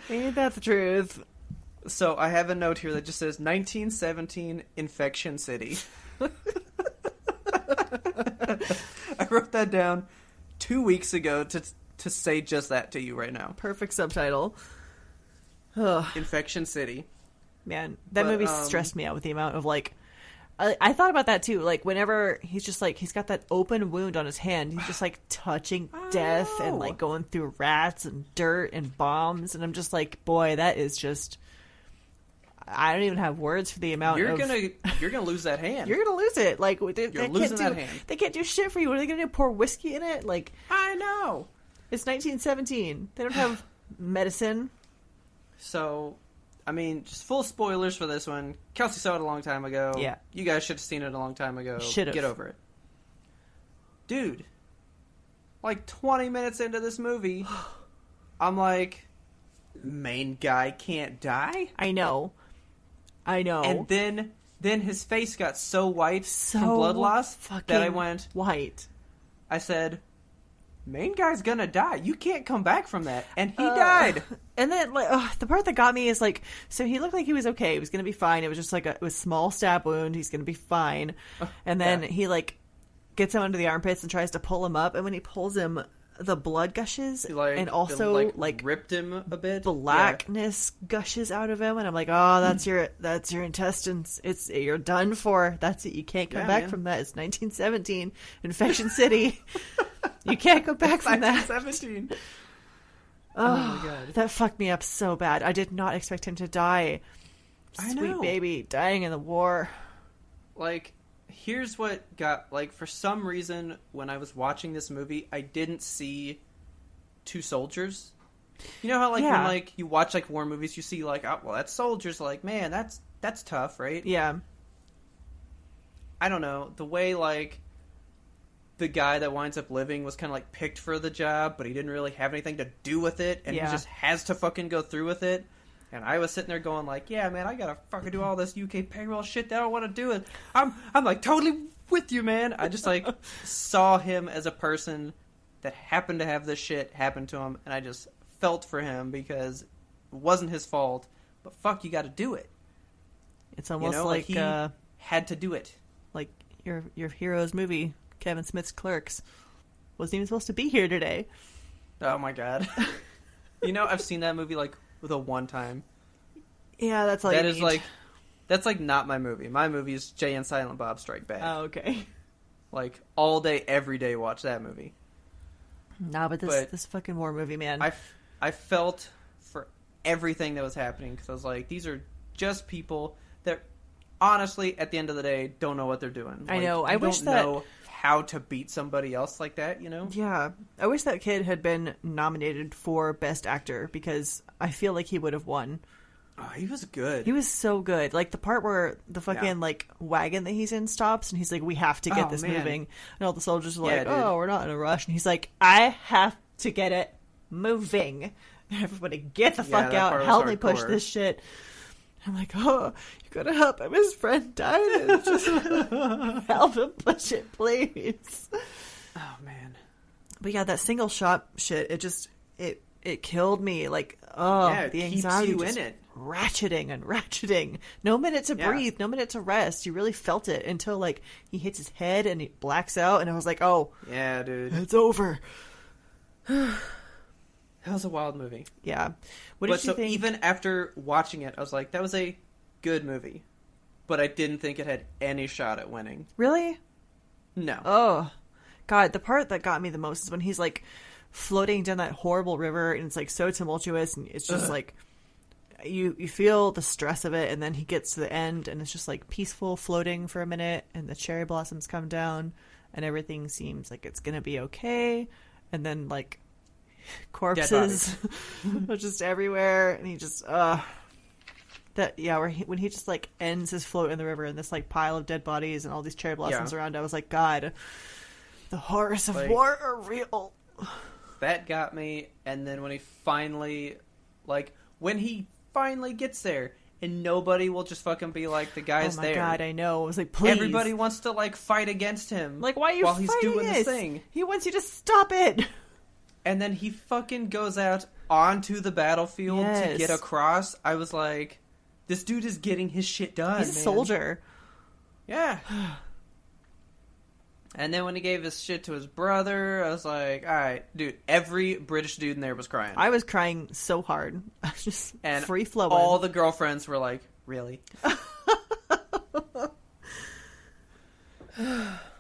Ain't that the truth? So I have a note here that just says 1917 Infection City. I wrote that down 2 weeks ago to say just that to you right now. Perfect subtitle. Ugh. Infection City. Man, that But, movie stressed me out with the amount of like. I thought about that too. Like whenever he's just like he's got that open wound on his hand, he's just like touching death and know. like going through rats and dirt and bombs, and I'm just like, boy, that is just. I don't even have words for the amount. You're gonna lose that hand. You're gonna lose it. Like they losing can't that hand. They can't do shit for you. What are they gonna do? Pour whiskey in it? Like I know. it's 1917. They don't have medicine. So, I mean, just full spoilers for this one. Kelsey saw it a long time ago. Yeah. You guys should have seen it a long time ago. Should've. Get over it. Dude, like 20 minutes into this movie, I'm like, main guy can't die? I know. And then his face got so white So from blood loss fucking that I went, white. I said, main guy's gonna die. You can't come back from that. And he died. And then, like, the part that got me is, like, so he looked like he was okay. He was going to be fine. It was just, like, it was a small stab wound. He's going to be fine. And then he, like, gets him under the armpits and tries to pull him up. And when he pulls him, the blood gushes. And also, like, ripped him a bit. blackness gushes out of him. And I'm like, oh, that's your intestines. You're done for. That's it. You can't come back from that. It's 1917. Infection City. You can't go back from that. 1917. Oh my God. That fucked me up so bad. I did not expect him to die. I Sweet know. baby dying in the war. Like, here's what got, like, for some reason, when I was watching this movie, I didn't see two soldiers. You know how, like, when, like, you watch, like, war movies, you see, like, oh, well, that's soldiers. Like, man, that's tough, right? Yeah. I don't know. The way, like, the guy that winds up living was kind of, like, picked for the job, but he didn't really have anything to do with it, and he just has to fucking go through with it. And I was sitting there going like, yeah, man, I gotta fucking do all this UK payroll shit that I don't want to do it. I'm like totally with you, man. I just like saw him as a person that happened to have this shit happen to him, and I just felt for him because it wasn't his fault. But fuck, you got to do it. It's almost like he had to do it. Like your hero's movie, Kevin Smith's Clerks, wasn't even supposed to be here today. Oh my God. You know, I've seen that movie like the one time. Yeah, that's all That you is need. like That's like not my movie. My movie is Jay and Silent Bob Strike Back. Oh, okay. Like all day, every day, watch that movie. Nah, but this fucking war movie, man. I felt for everything that was happening because I was like, these are just people that honestly, at the end of the day, don't know what they're doing. Like, I know. I wish don't know how to beat somebody else like that, you know? Yeah. I wish that kid had been nominated for Best Actor because I feel like he would have won. Oh, he was good. He was so good. Like, the part where the fucking, like, wagon that he's in stops, and he's like, we have to get this moving. And all the soldiers are like, oh, we're not in a rush. And he's like, I have to get it moving. Everybody get the fuck out. Help me push this shit. I'm like, oh, you gotta help him. His friend died. And just help him push it, please. Oh, man. But yeah, that single shot shit, it killed me. Like, oh, the anxiety keeps you in it. Ratcheting and ratcheting. No minute to breathe, no minute to rest. You really felt it until, like, he hits his head and he blacks out, and I was like, oh. Yeah, dude. It's over. That was a wild movie. Yeah. What did you think? Even after watching it, I was like, that was a good movie. But I didn't think it had any shot at winning. Really? No. Oh. God, the part that got me the most is when he's, like, floating down that horrible river, and it's, like, so tumultuous, and it's just, like, you feel the stress of it, and then he gets to the end, and it's just, like, peaceful floating for a minute, and the cherry blossoms come down, and everything seems like it's gonna be okay, and then, like, corpses are just everywhere, and he just when he just, like, ends his float in the river in this, like, pile of dead bodies and all these cherry blossoms around, I was like, God, the horrors of war are real. That got me. And then when he finally gets there, and nobody will just fucking be like, the guy's there. Oh my God, I know. I was like, please. Everybody wants to, like, fight against him. Like, why are you while fighting he's doing this thing? He wants you to stop it. And then he fucking goes out onto the battlefield to get across. I was like, this dude is getting his shit done. He's a soldier. Yeah. And then when he gave his shit to his brother, I was like, all right, dude, every British dude in there was crying. I was crying so hard. I was just free flowing. All the girlfriends were like, really?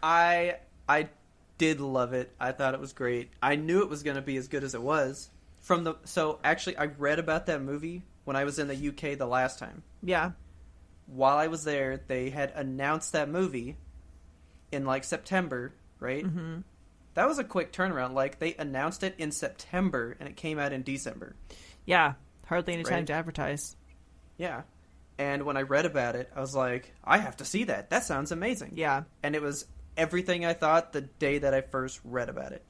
I did love it. I thought it was great. I knew it was going to be as good as it was. So actually, I read about that movie when I was in the UK the last time. Yeah. While I was there, they had announced that movie in, like, September, right? Mm-hmm. That was a quick turnaround. Like, they announced it in September, and it came out in December. Yeah. Hardly any time to advertise. Yeah. And when I read about it, I was like, I have to see that. That sounds amazing. Yeah. And it was everything I thought the day that I first read about it.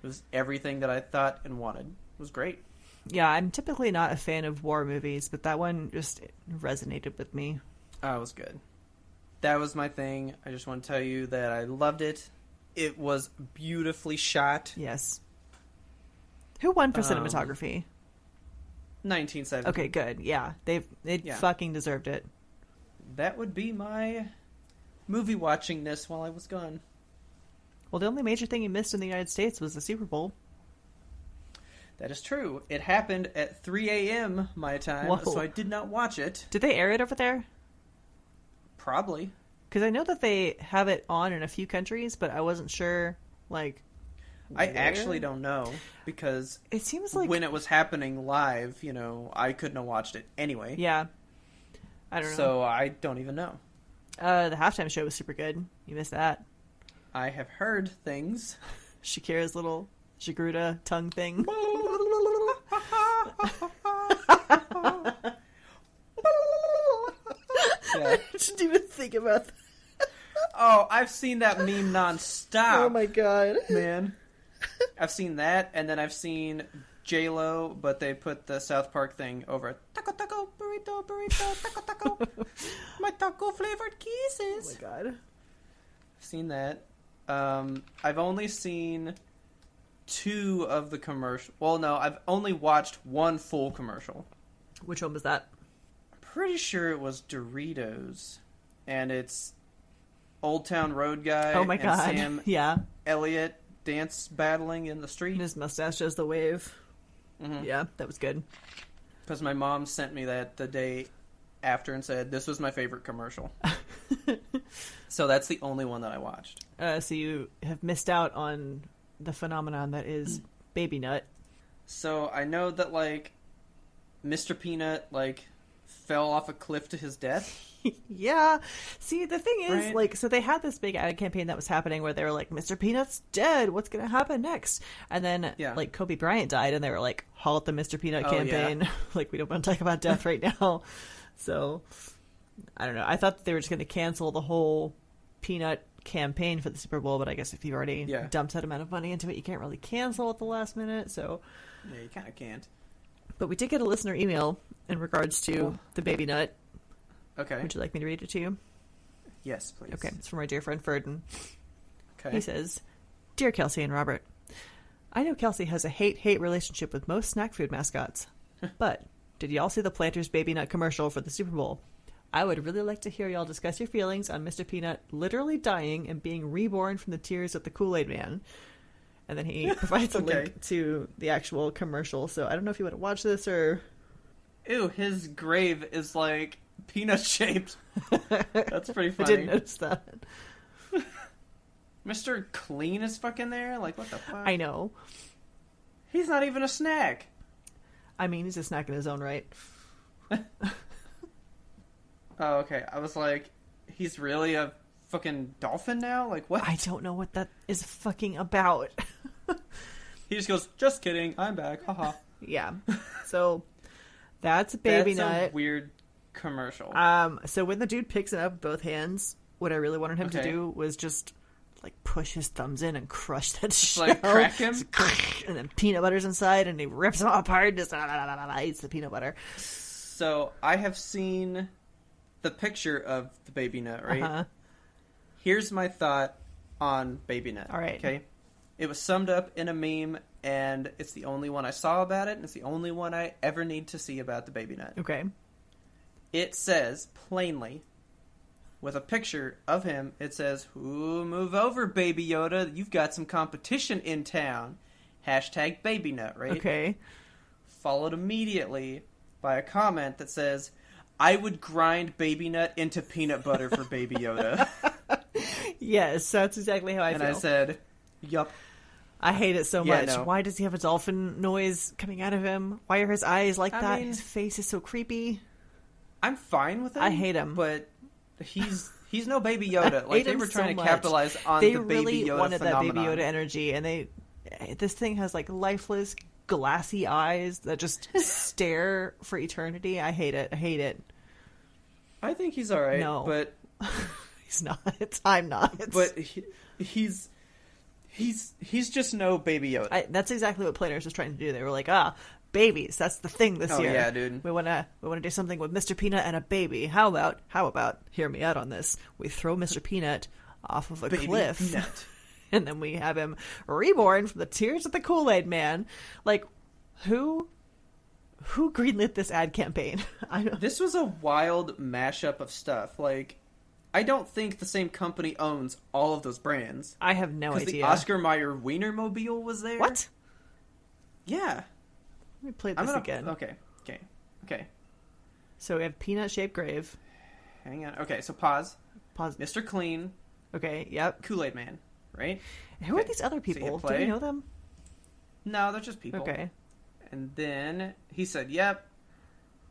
It was everything that I thought and wanted. It was great. Yeah, I'm typically not a fan of war movies, but that one just resonated with me. Oh, it was good. That was my thing. I just want to tell you that I loved it. It was beautifully shot. Yes. Who won for cinematography? 1970. Okay, good. Yeah, they fucking deserved it. That would be my movie watchingness while I was gone. Well, the only major thing you missed in the United States was the Super Bowl. That is true. It happened at 3 a.m. my time, so I did not watch it. Did they air it over there? Probably. Because I know that they have it on in a few countries, but I wasn't sure, like, I actually don't know, because it seems like when it was happening live, I couldn't have watched it anyway. Yeah. I don't know. So I don't even know. The halftime show was super good. You missed that. I have heard things. Shakira's little Shagruda tongue thing. Yeah. I didn't even think about that. Oh, I've seen that meme nonstop. Oh my god, man! I've seen that, and then I've seen J-Lo, but they put the South Park thing over it. Taco, taco, burrito, burrito, taco, taco. My taco flavored kisses. Oh my god! I've seen that. I've only seen 2 of the commercial. Well, no, I've only watched 1 full commercial. Which one was that? Pretty sure it was Doritos, and it's Old Town Road Guy. Oh my god! And Sam Elliott dance battling in the street. And his mustache does the wave. Mm-hmm. Yeah, that was good. Because my mom sent me that the day after and said, this was my favorite commercial. So that's the only one that I watched. So you have missed out on the phenomenon that is Baby Nut. So I know that, like, Mr. Peanut, like, fell off a cliff to his death. Yeah. See, the thing is, right? like, so they had this big ad campaign that was happening where they were like, Mr. Peanut's dead. What's going to happen next? And then, like, Kobe Bryant died, and they were like, halt the Mr. Peanut campaign. Yeah. Like, we don't want to talk about death right now. So, I don't know. I thought that they were just going to cancel the whole Peanut campaign for the Super Bowl, but I guess if you've already dumped that amount of money into it, you can't really cancel at the last minute. So, yeah, you kind of can't. But we did get a listener email in regards to the Baby Nut. Okay. Would you like me to read it to you? Yes, please. Okay, it's from our dear friend Ferdin. Okay. He says, Dear Kelsey and Robert, I know Kelsey has a hate-hate relationship with most snack food mascots, but did y'all see the Planters Baby Nut commercial for the Super Bowl? I would really like to hear y'all discuss your feelings on Mr. Peanut literally dying and being reborn from the tears of the Kool-Aid Man. And then he provides a link to the actual commercial, so I don't know if you want to watch this or... Ew, his grave is, like, peanut-shaped. That's pretty funny. I didn't notice that. Mr. Clean is fucking there? Like, what the fuck? I know. He's not even a snack. I mean, he's a snack in his own right. Oh, okay. I was like, he's really a fucking dolphin now? Like, what? I don't know what that is fucking about. He just goes, just kidding, I'm back, haha. Yeah. So, that's Baby Nut. That's a weird commercial. So when the dude picks it up with both hands, what I really wanted him to do was just, like, push his thumbs in and crush that shell. Like, crack him? And then peanut butter's inside, and he rips them all apart and just eats the peanut butter. So, I have seen the picture of the Baby Nut, right? Uh-huh. Here's my thought on Baby Nut. All right. Okay? It was summed up in a meme, and it's the only one I saw about it, and it's the only one I ever need to see about the Baby Nut. Okay. It says, plainly, with a picture of him, it says, ooh, move over, Baby Yoda. You've got some competition in town. Hashtag Baby Nut, right? Okay. Followed immediately by a comment that says, I would grind Baby Nut into peanut butter for Baby Yoda. Yes, that's exactly how I feel. And I said, yup. I hate it so much. No. Why does he have a dolphin noise coming out of him? Why are his eyes like that? mean, His face is so creepy. I'm fine with him. I hate him. But he's no Baby Yoda. Like, they were trying to capitalize on the Baby Yoda really wanted phenomenon. that Baby Yoda energy, and this thing has, like, lifeless, glassy eyes that just stare for eternity. I hate it. I hate it. I think he's alright. No. But he's not. I'm not. But he's just no Baby Yoda. That's exactly what Planners was trying to do. They were like, babies. That's the thing this year. Oh yeah, dude. We want to do something with Mr. Peanut and a baby. How about? Hear me out on this. We throw Mr. Peanut off of a cliff, and then we have him reborn from the tears of the Kool-Aid Man. Like, who greenlit this ad campaign? This was a wild mashup of stuff. Like, I don't think the same company owns all of those brands. I have no idea. The Oscar Mayer Wienermobile was there. What? Yeah. Let me play this again. Okay. So we have peanut-shaped grave. Hang on. Okay, so pause. Pause. Mr. Clean. Okay, yep. Kool-Aid Man, right? Who are these other people? Do we know them? No, they're just people. Okay. And then he said, yep.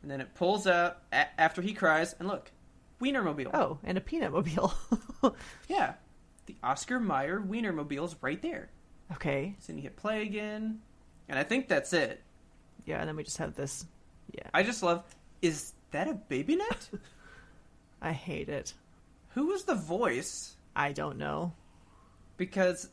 And then it pulls up after he cries, and look, Wienermobile. Oh, and a peanut-mobile. Yeah. The Oscar Mayer Wienermobile's right there. Okay. So then you hit play again. And I think that's it. Yeah, and then we just have this. Yeah. I just love, is that a Baby Nut? I hate it. Who was the voice? I don't know. Because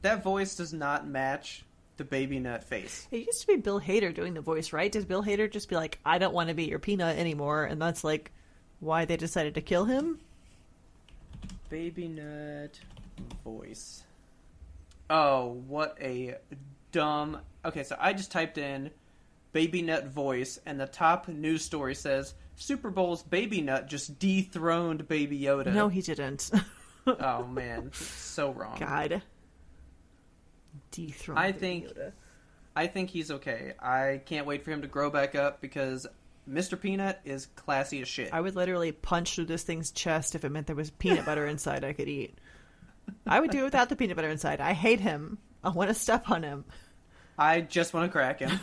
that voice does not match the Baby Nut face. It used to be Bill Hader doing the voice, right? Did Bill Hader just be like, I don't want to be your peanut anymore, and that's like why they decided to kill him? Baby Nut voice. Oh, what a dumb... Okay, so I just typed in Baby Nut voice, and the top news story says, Super Bowl's Baby Nut just dethroned Baby Yoda. No, he didn't. Oh, man. So wrong. God. Dethroned Baby Yoda. I think he's okay. I can't wait for him to grow back up, because Mr. Peanut is classy as shit. I would literally punch through this thing's chest if it meant there was peanut butter inside I could eat. I would do it without the peanut butter inside. I hate him. I want to step on him. I just want to crack him.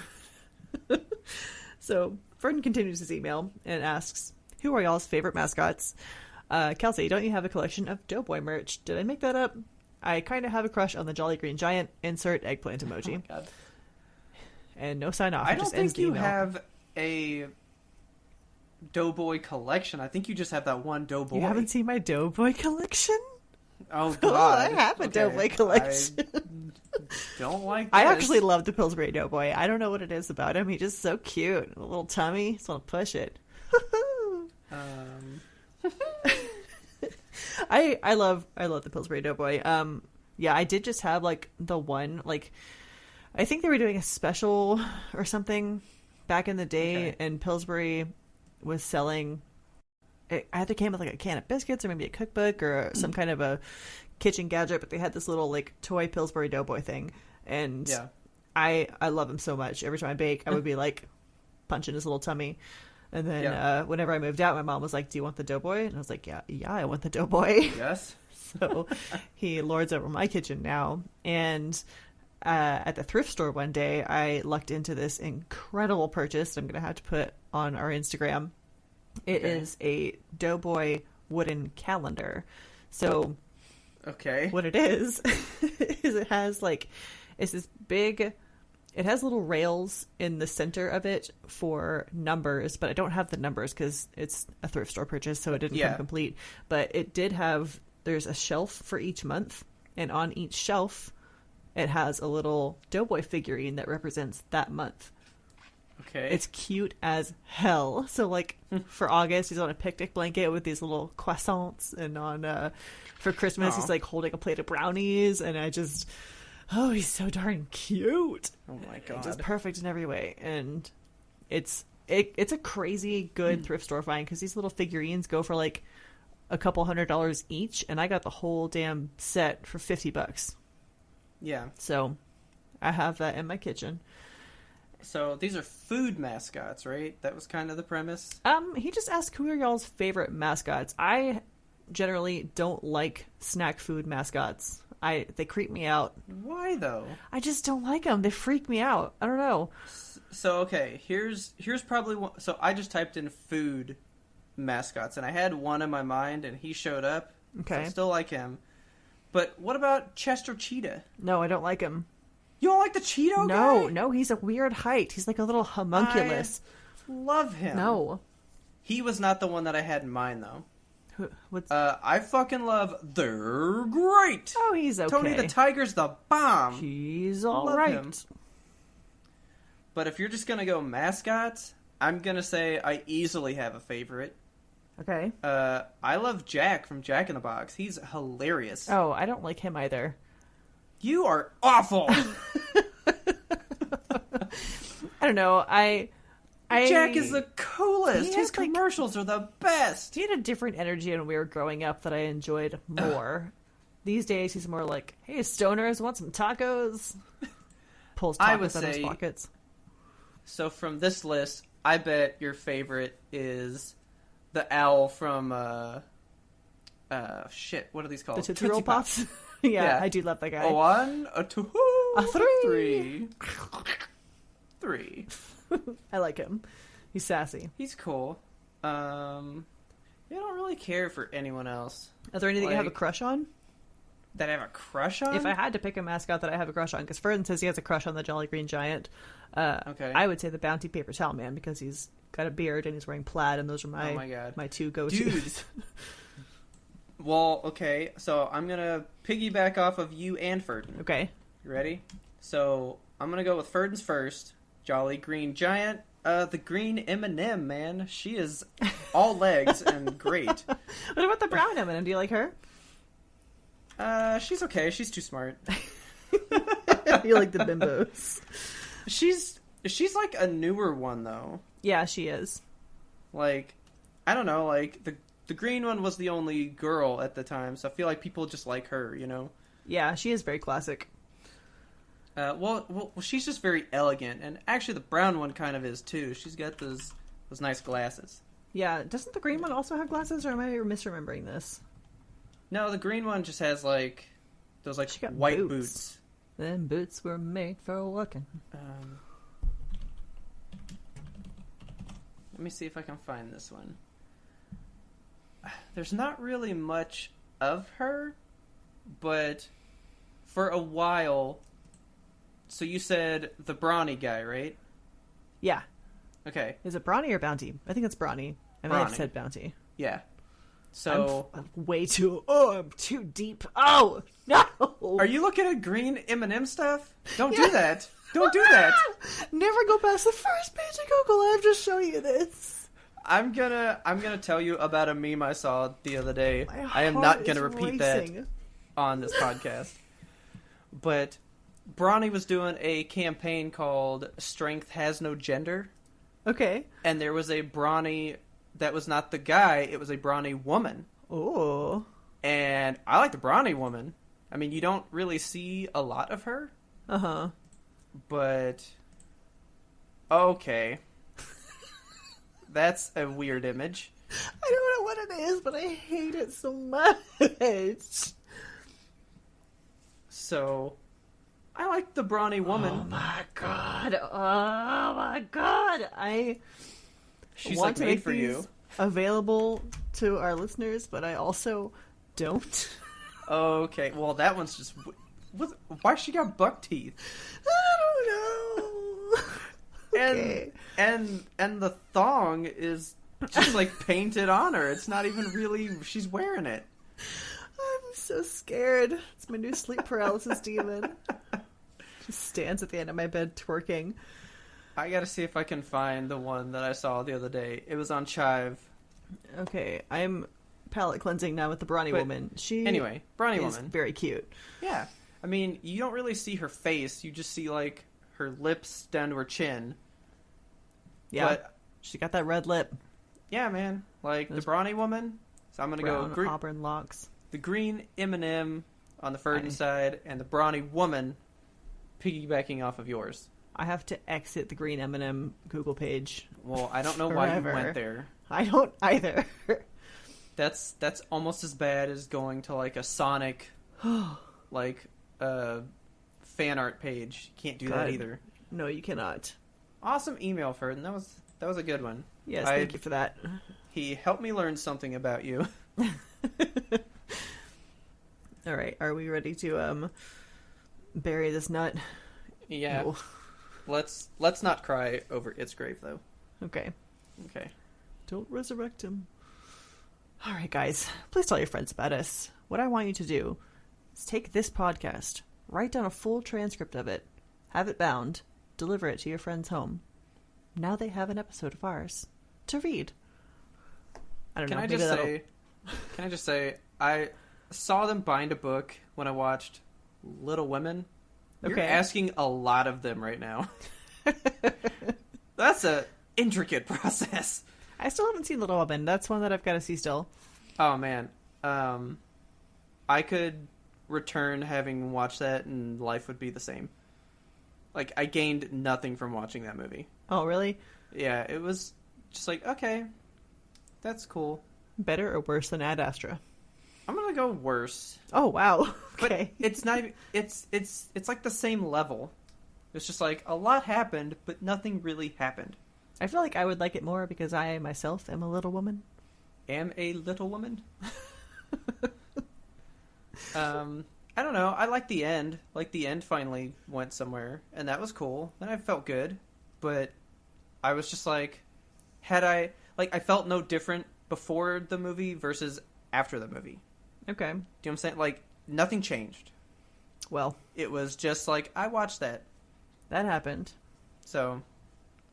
So Ferdin continues his email and asks, who are y'all's favorite mascots? Kelsey, don't you have a collection of Doughboy merch? Did I make that up? I kind of have a crush on the Jolly Green Giant. Insert eggplant emoji. Oh my God. And no sign off. I don't think you have a Doughboy collection. I think you just have that one Doughboy. You haven't seen my Doughboy collection? Oh, God. I have a Doughboy collection. I don't like this. I actually love the Pillsbury Doughboy. I don't know what it is about him. He's just so cute. A little tummy. Just want to push it. I love the Pillsbury Doughboy. Yeah, I did just have like the one, like I think they were doing a special or something back in the day, and Pillsbury was selling it either came with like a can of biscuits or maybe a cookbook or some kind of a kitchen gadget, but they had this little like toy Pillsbury Doughboy thing, and I love him so much. Every time I bake, I would be like punching his little tummy. And then whenever I moved out, my mom was like, do you want the Doughboy? And I was like, yeah, I want the Doughboy. Yes. So he lords over my kitchen now. And at the thrift store one day, I lucked into this incredible purchase I'm going to have to put on our Instagram. It is a Doughboy wooden calendar. So what it is it has like, it's this big... It has little rails in the center of it for numbers, but I don't have the numbers because it's a thrift store purchase, so it didn't come complete. But it did have, there's a shelf for each month, and on each shelf, it has a little Doughboy figurine that represents that month. Okay. It's cute as hell. So, like, for August, he's on a picnic blanket with these little croissants, and on for Christmas, he's, like, holding a plate of brownies, and I just... Oh, he's so darn cute. Oh my God. Just perfect in every way. And it's a crazy good thrift store find because these little figurines go for like a couple $100 each, and I got the whole damn set for $50. Yeah. So I have that in my kitchen. So these are food mascots, right? That was kind of the premise. He just asked, who are y'all's favorite mascots? I generally don't like snack food mascots. They creep me out. Why though? I just don't like them. They freak me out. I don't know. So okay, here's probably one. So I just typed in food mascots, and I had one in my mind, and he showed up. Okay, so I still like him. But what about Chester Cheetah? No, I don't like him. You don't like the Cheeto guy? No, he's a weird height. He's like a little homunculus. I love him. No, he was not the one that I had in mind though. What's... I fucking love They're Great. Oh, he's okay. Tony the Tiger's the bomb. He's all right. Him. But if you're just going to go mascots, I'm going to say I easily have a favorite. Okay. I love Jack from Jack in the Box. He's hilarious. Oh, I don't like him either. You are awful. I don't know. Jack is the coolest. His commercials are the best. He had a different energy when we were growing up that I enjoyed more. These days, he's more like, hey, stoners, want some tacos? Pulls tacos out of his pockets. So from this list, I bet your favorite is the owl from, what are these called? The Tootsie Roll Pops? yeah, I do love that guy. A 1, a 2, a 3. 3. I like him. He's sassy. He's cool. I don't really care for anyone else. Is there anything you have a crush on? That I have a crush on? If I had to pick a mascot that I have a crush on, because Ferdin says he has a crush on the Jolly Green Giant, I would say the Bounty Paper Towel Man, because he's got a beard and he's wearing plaid, and those are my two go-tos. Dude. Well, okay, so I'm going to piggyback off of you and Ferdin. Okay. You ready? So I'm going to go with Ferdin's first. Jolly Green Giant. The green M&M, man. She is all legs and great. What about the brown M&M? Do you like her? She's okay. She's too smart. You like the bimbos. She's like a newer one, though. Yeah, she is. Like, I don't know, like, the green one was the only girl at the time, so I feel like people just like her, you know? Yeah, she is very classic. Well, she's just very elegant, and actually the brown one kind of is too. She's got those those nice glasses. Yeah, doesn't the green one also have glasses, or am I misremembering this? No, the green one just has like those like white boots. Them boots were made for walking. Let me see if I can find this one. There's not really much of her, but for a while. So you said the brawny guy, right? Yeah. Okay. Is it Brawny or Bounty? I think it's Brawny. I might have said Bounty. Yeah. So I'm way too. Oh, I'm too deep. Oh no! Are you looking at green M&M stuff? Don't do that. Don't do that. Never go past the first page of Google. I'll just show you this. I'm gonna tell you about a meme I saw the other day. I am not gonna repeat that on this podcast. But Brawny was doing a campaign called "Strength Has No Gender." Okay. And there was a Brawny that was not the guy; it was a Brawny woman. Oh. And I like the Brawny woman. I mean, you don't really see a lot of her. Uh-huh. But okay. That's a weird image. I don't know what it is, but I hate it so much. So, I like the brawny woman. Oh my god. Oh my god. She's want like to made make for you. Available to our listeners, but I also don't. Okay, well that one's just... Why she got buck teeth? I don't know. Okay. And the thong is just like painted on her. It's not even really... She's wearing it. I'm so scared. It's my new sleep paralysis demon. Just stands at the end of my bed twerking. I gotta see if I can find the one that I saw the other day. It was on Chive. Okay, I'm palate cleansing now with the brawny woman. Anyway, brawny is woman. Very cute. Yeah. I mean, you don't really see her face. You just see, like, her lips down to her chin. Yeah. But, she got that red lip. Yeah, man. Like, the brawny woman. So I'm going to go... auburn locks. The green M&M on the Ferdinand side, and the brawny woman piggybacking off of yours. I have to exit the green M&M Google page. Well, I don't know why you went there. I don't either. That's almost as bad as going to, like, a Sonic... like fan art page. You can't do that either. No, you cannot. Awesome email, Ferd. That was a good one. Yes, thank you for that. He helped me learn something about you. All right, are we ready to bury this nut? Yeah. No. Let's not cry over its grave though. Okay. Okay. Don't resurrect him. All right, guys. Please tell your friends about us. What I want you to do is take this podcast, write down a full transcript of it, have it bound, deliver it to your friend's home. Now they have an episode of ours to read. I don't know. Can I just say, I saw them bind a book when I watched Little Women. You're asking a lot of them right now. That's a intricate process. I still haven't seen Little Women. That's one that I've got to see still. Oh, man. I could return having watched that and life would be the same. Like, I gained nothing from watching that movie. Oh, really? Yeah, it was just like, okay, that's cool. Better or worse than Ad Astra? I'm gonna go worse. Oh, wow. Okay. But it's not. It's like the same level. It's just like a lot happened, but nothing really happened. I feel like I would like it more because I myself am a little woman. Am a little woman. I don't know. I like the end. Like the end finally went somewhere, and that was cool. And I felt good, but I was just like, I felt no different before the movie versus after the movie. Okay. Do you know what I'm saying? Like, nothing changed. Well, it was just like, I watched that. That happened. So,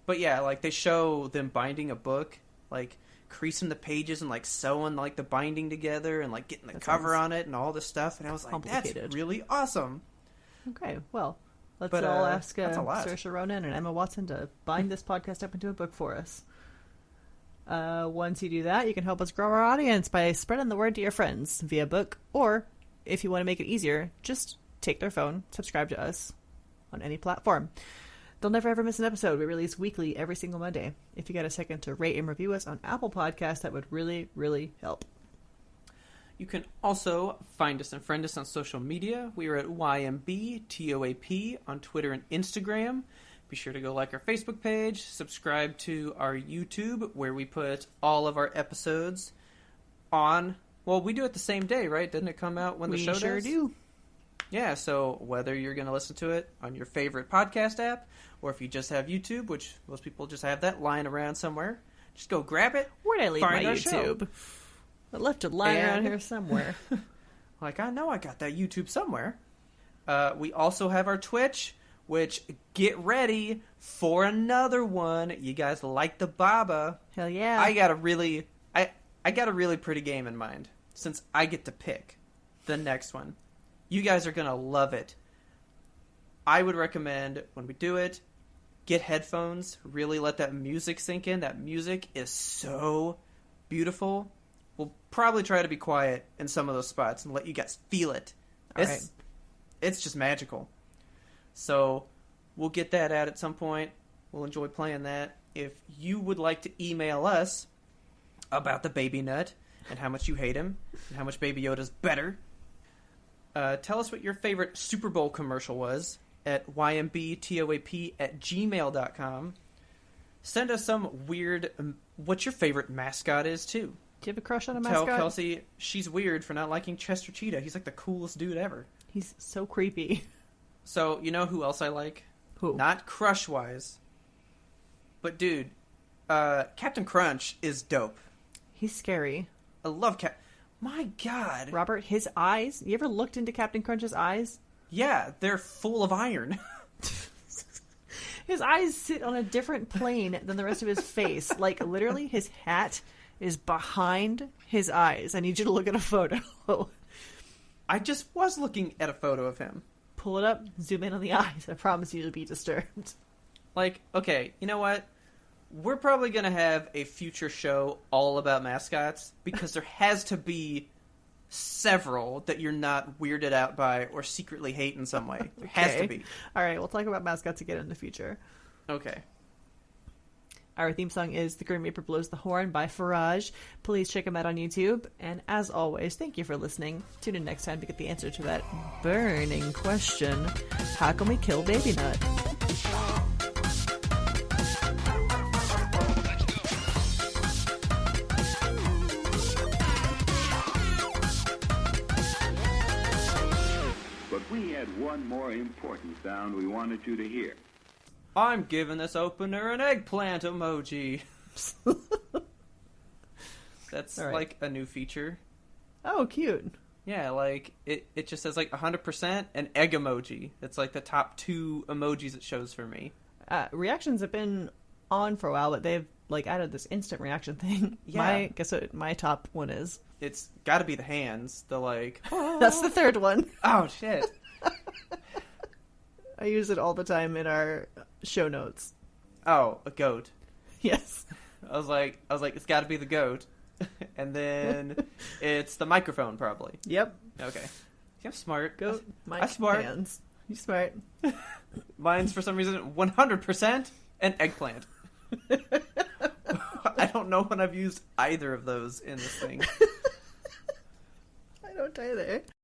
but yeah, like, they show them binding a book, like, creasing the pages and, like, sewing, like, the binding together and, like, getting the cover on it and all this stuff. And I was like, that's really awesome. Okay, well, let's all ask Saoirse Ronan and Emma Watson to bind this podcast up into a book for us. Once you do that, you can help us grow our audience by spreading the word to your friends via book, or if you want to make it easier, just take their phone, subscribe to us on any platform. They'll never ever miss an episode. We release weekly every single Monday. If you got a second to rate and review us on Apple Podcasts, that would really, really help. You can also find us and friend us on social media. We are at YMBTOAP on Twitter and Instagram. Be sure to go like our Facebook page, subscribe to our YouTube, where we put all of our episodes on. Well, we do it the same day, right? Didn't it come out when the show does? We sure do. Yeah, so whether you're going to listen to it on your favorite podcast app, or if you just have YouTube, which most people just have that lying around somewhere, just go grab it. Where'd I leave my YouTube? Show. I left it lying around here somewhere. Like, I know I got that YouTube somewhere. We also have our Twitch, which, get ready for another one. You guys like the Baba. Hell yeah. I got a really pretty game in mind, since I get to pick the next one. You guys are going to love it. I would recommend, when we do it, get headphones. Really let that music sink in. That music is so beautiful. We'll probably try to be quiet in some of those spots and let you guys feel it. It's just magical. So we'll get that out at some point. We'll enjoy playing that. If you would like to email us about the baby nut and how much you hate him and how much Baby Yoda's better, tell us what your favorite Super Bowl commercial was at ymbtoap@gmail.com. Send us some weird, what your favorite mascot is, too. Do you have a crush on a mascot? Tell Kelsey she's weird for not liking Chester Cheetah. He's like the coolest dude ever. He's so creepy. So, you know who else I like? Who? Not crush-wise. But, dude, Captain Crunch is dope. He's scary. I love My God. Robert, his eyes. You ever looked into Captain Crunch's eyes? Yeah, they're full of iron. His eyes sit on a different plane than the rest of his face. Like, literally, his hat is behind his eyes. I need you to look at a photo. I just was looking at a photo of him. Pull it up, zoom in on the eyes. I promise you to be disturbed. Like, okay, you know what? We're probably going to have a future show all about mascots, because there has to be several that you're not weirded out by or secretly hate in some way. There has to be. All right, we'll talk about mascots again in the future. Okay. Our theme song is The Grim Reaper Blows the Horn by Faraj. Please check him out on YouTube. And as always, thank you for listening. Tune in next time to get the answer to that burning question. How can we kill Baby Nut? But we had one more important sound we wanted you to hear. I'm giving this opener an eggplant emoji. That's right. Like a new feature. Oh, cute. Yeah, like it just says like 100% an egg emoji. It's like the top 2 emojis it shows for me. Reactions have been on for a while, but they've like added this instant reaction thing. Yeah. Guess what my top one is? It's got to be the hands. The like. That's the third one. Oh shit. I use it all the time in our show notes. Oh, a goat. Yes. I was like, it's got to be the goat, and then it's the microphone probably. Yep. Okay. I'm smart. Goat. I'm smart. Hands. You smart. Mine's for some reason 100% an eggplant. I don't know when I've used either of those in this thing. I don't either.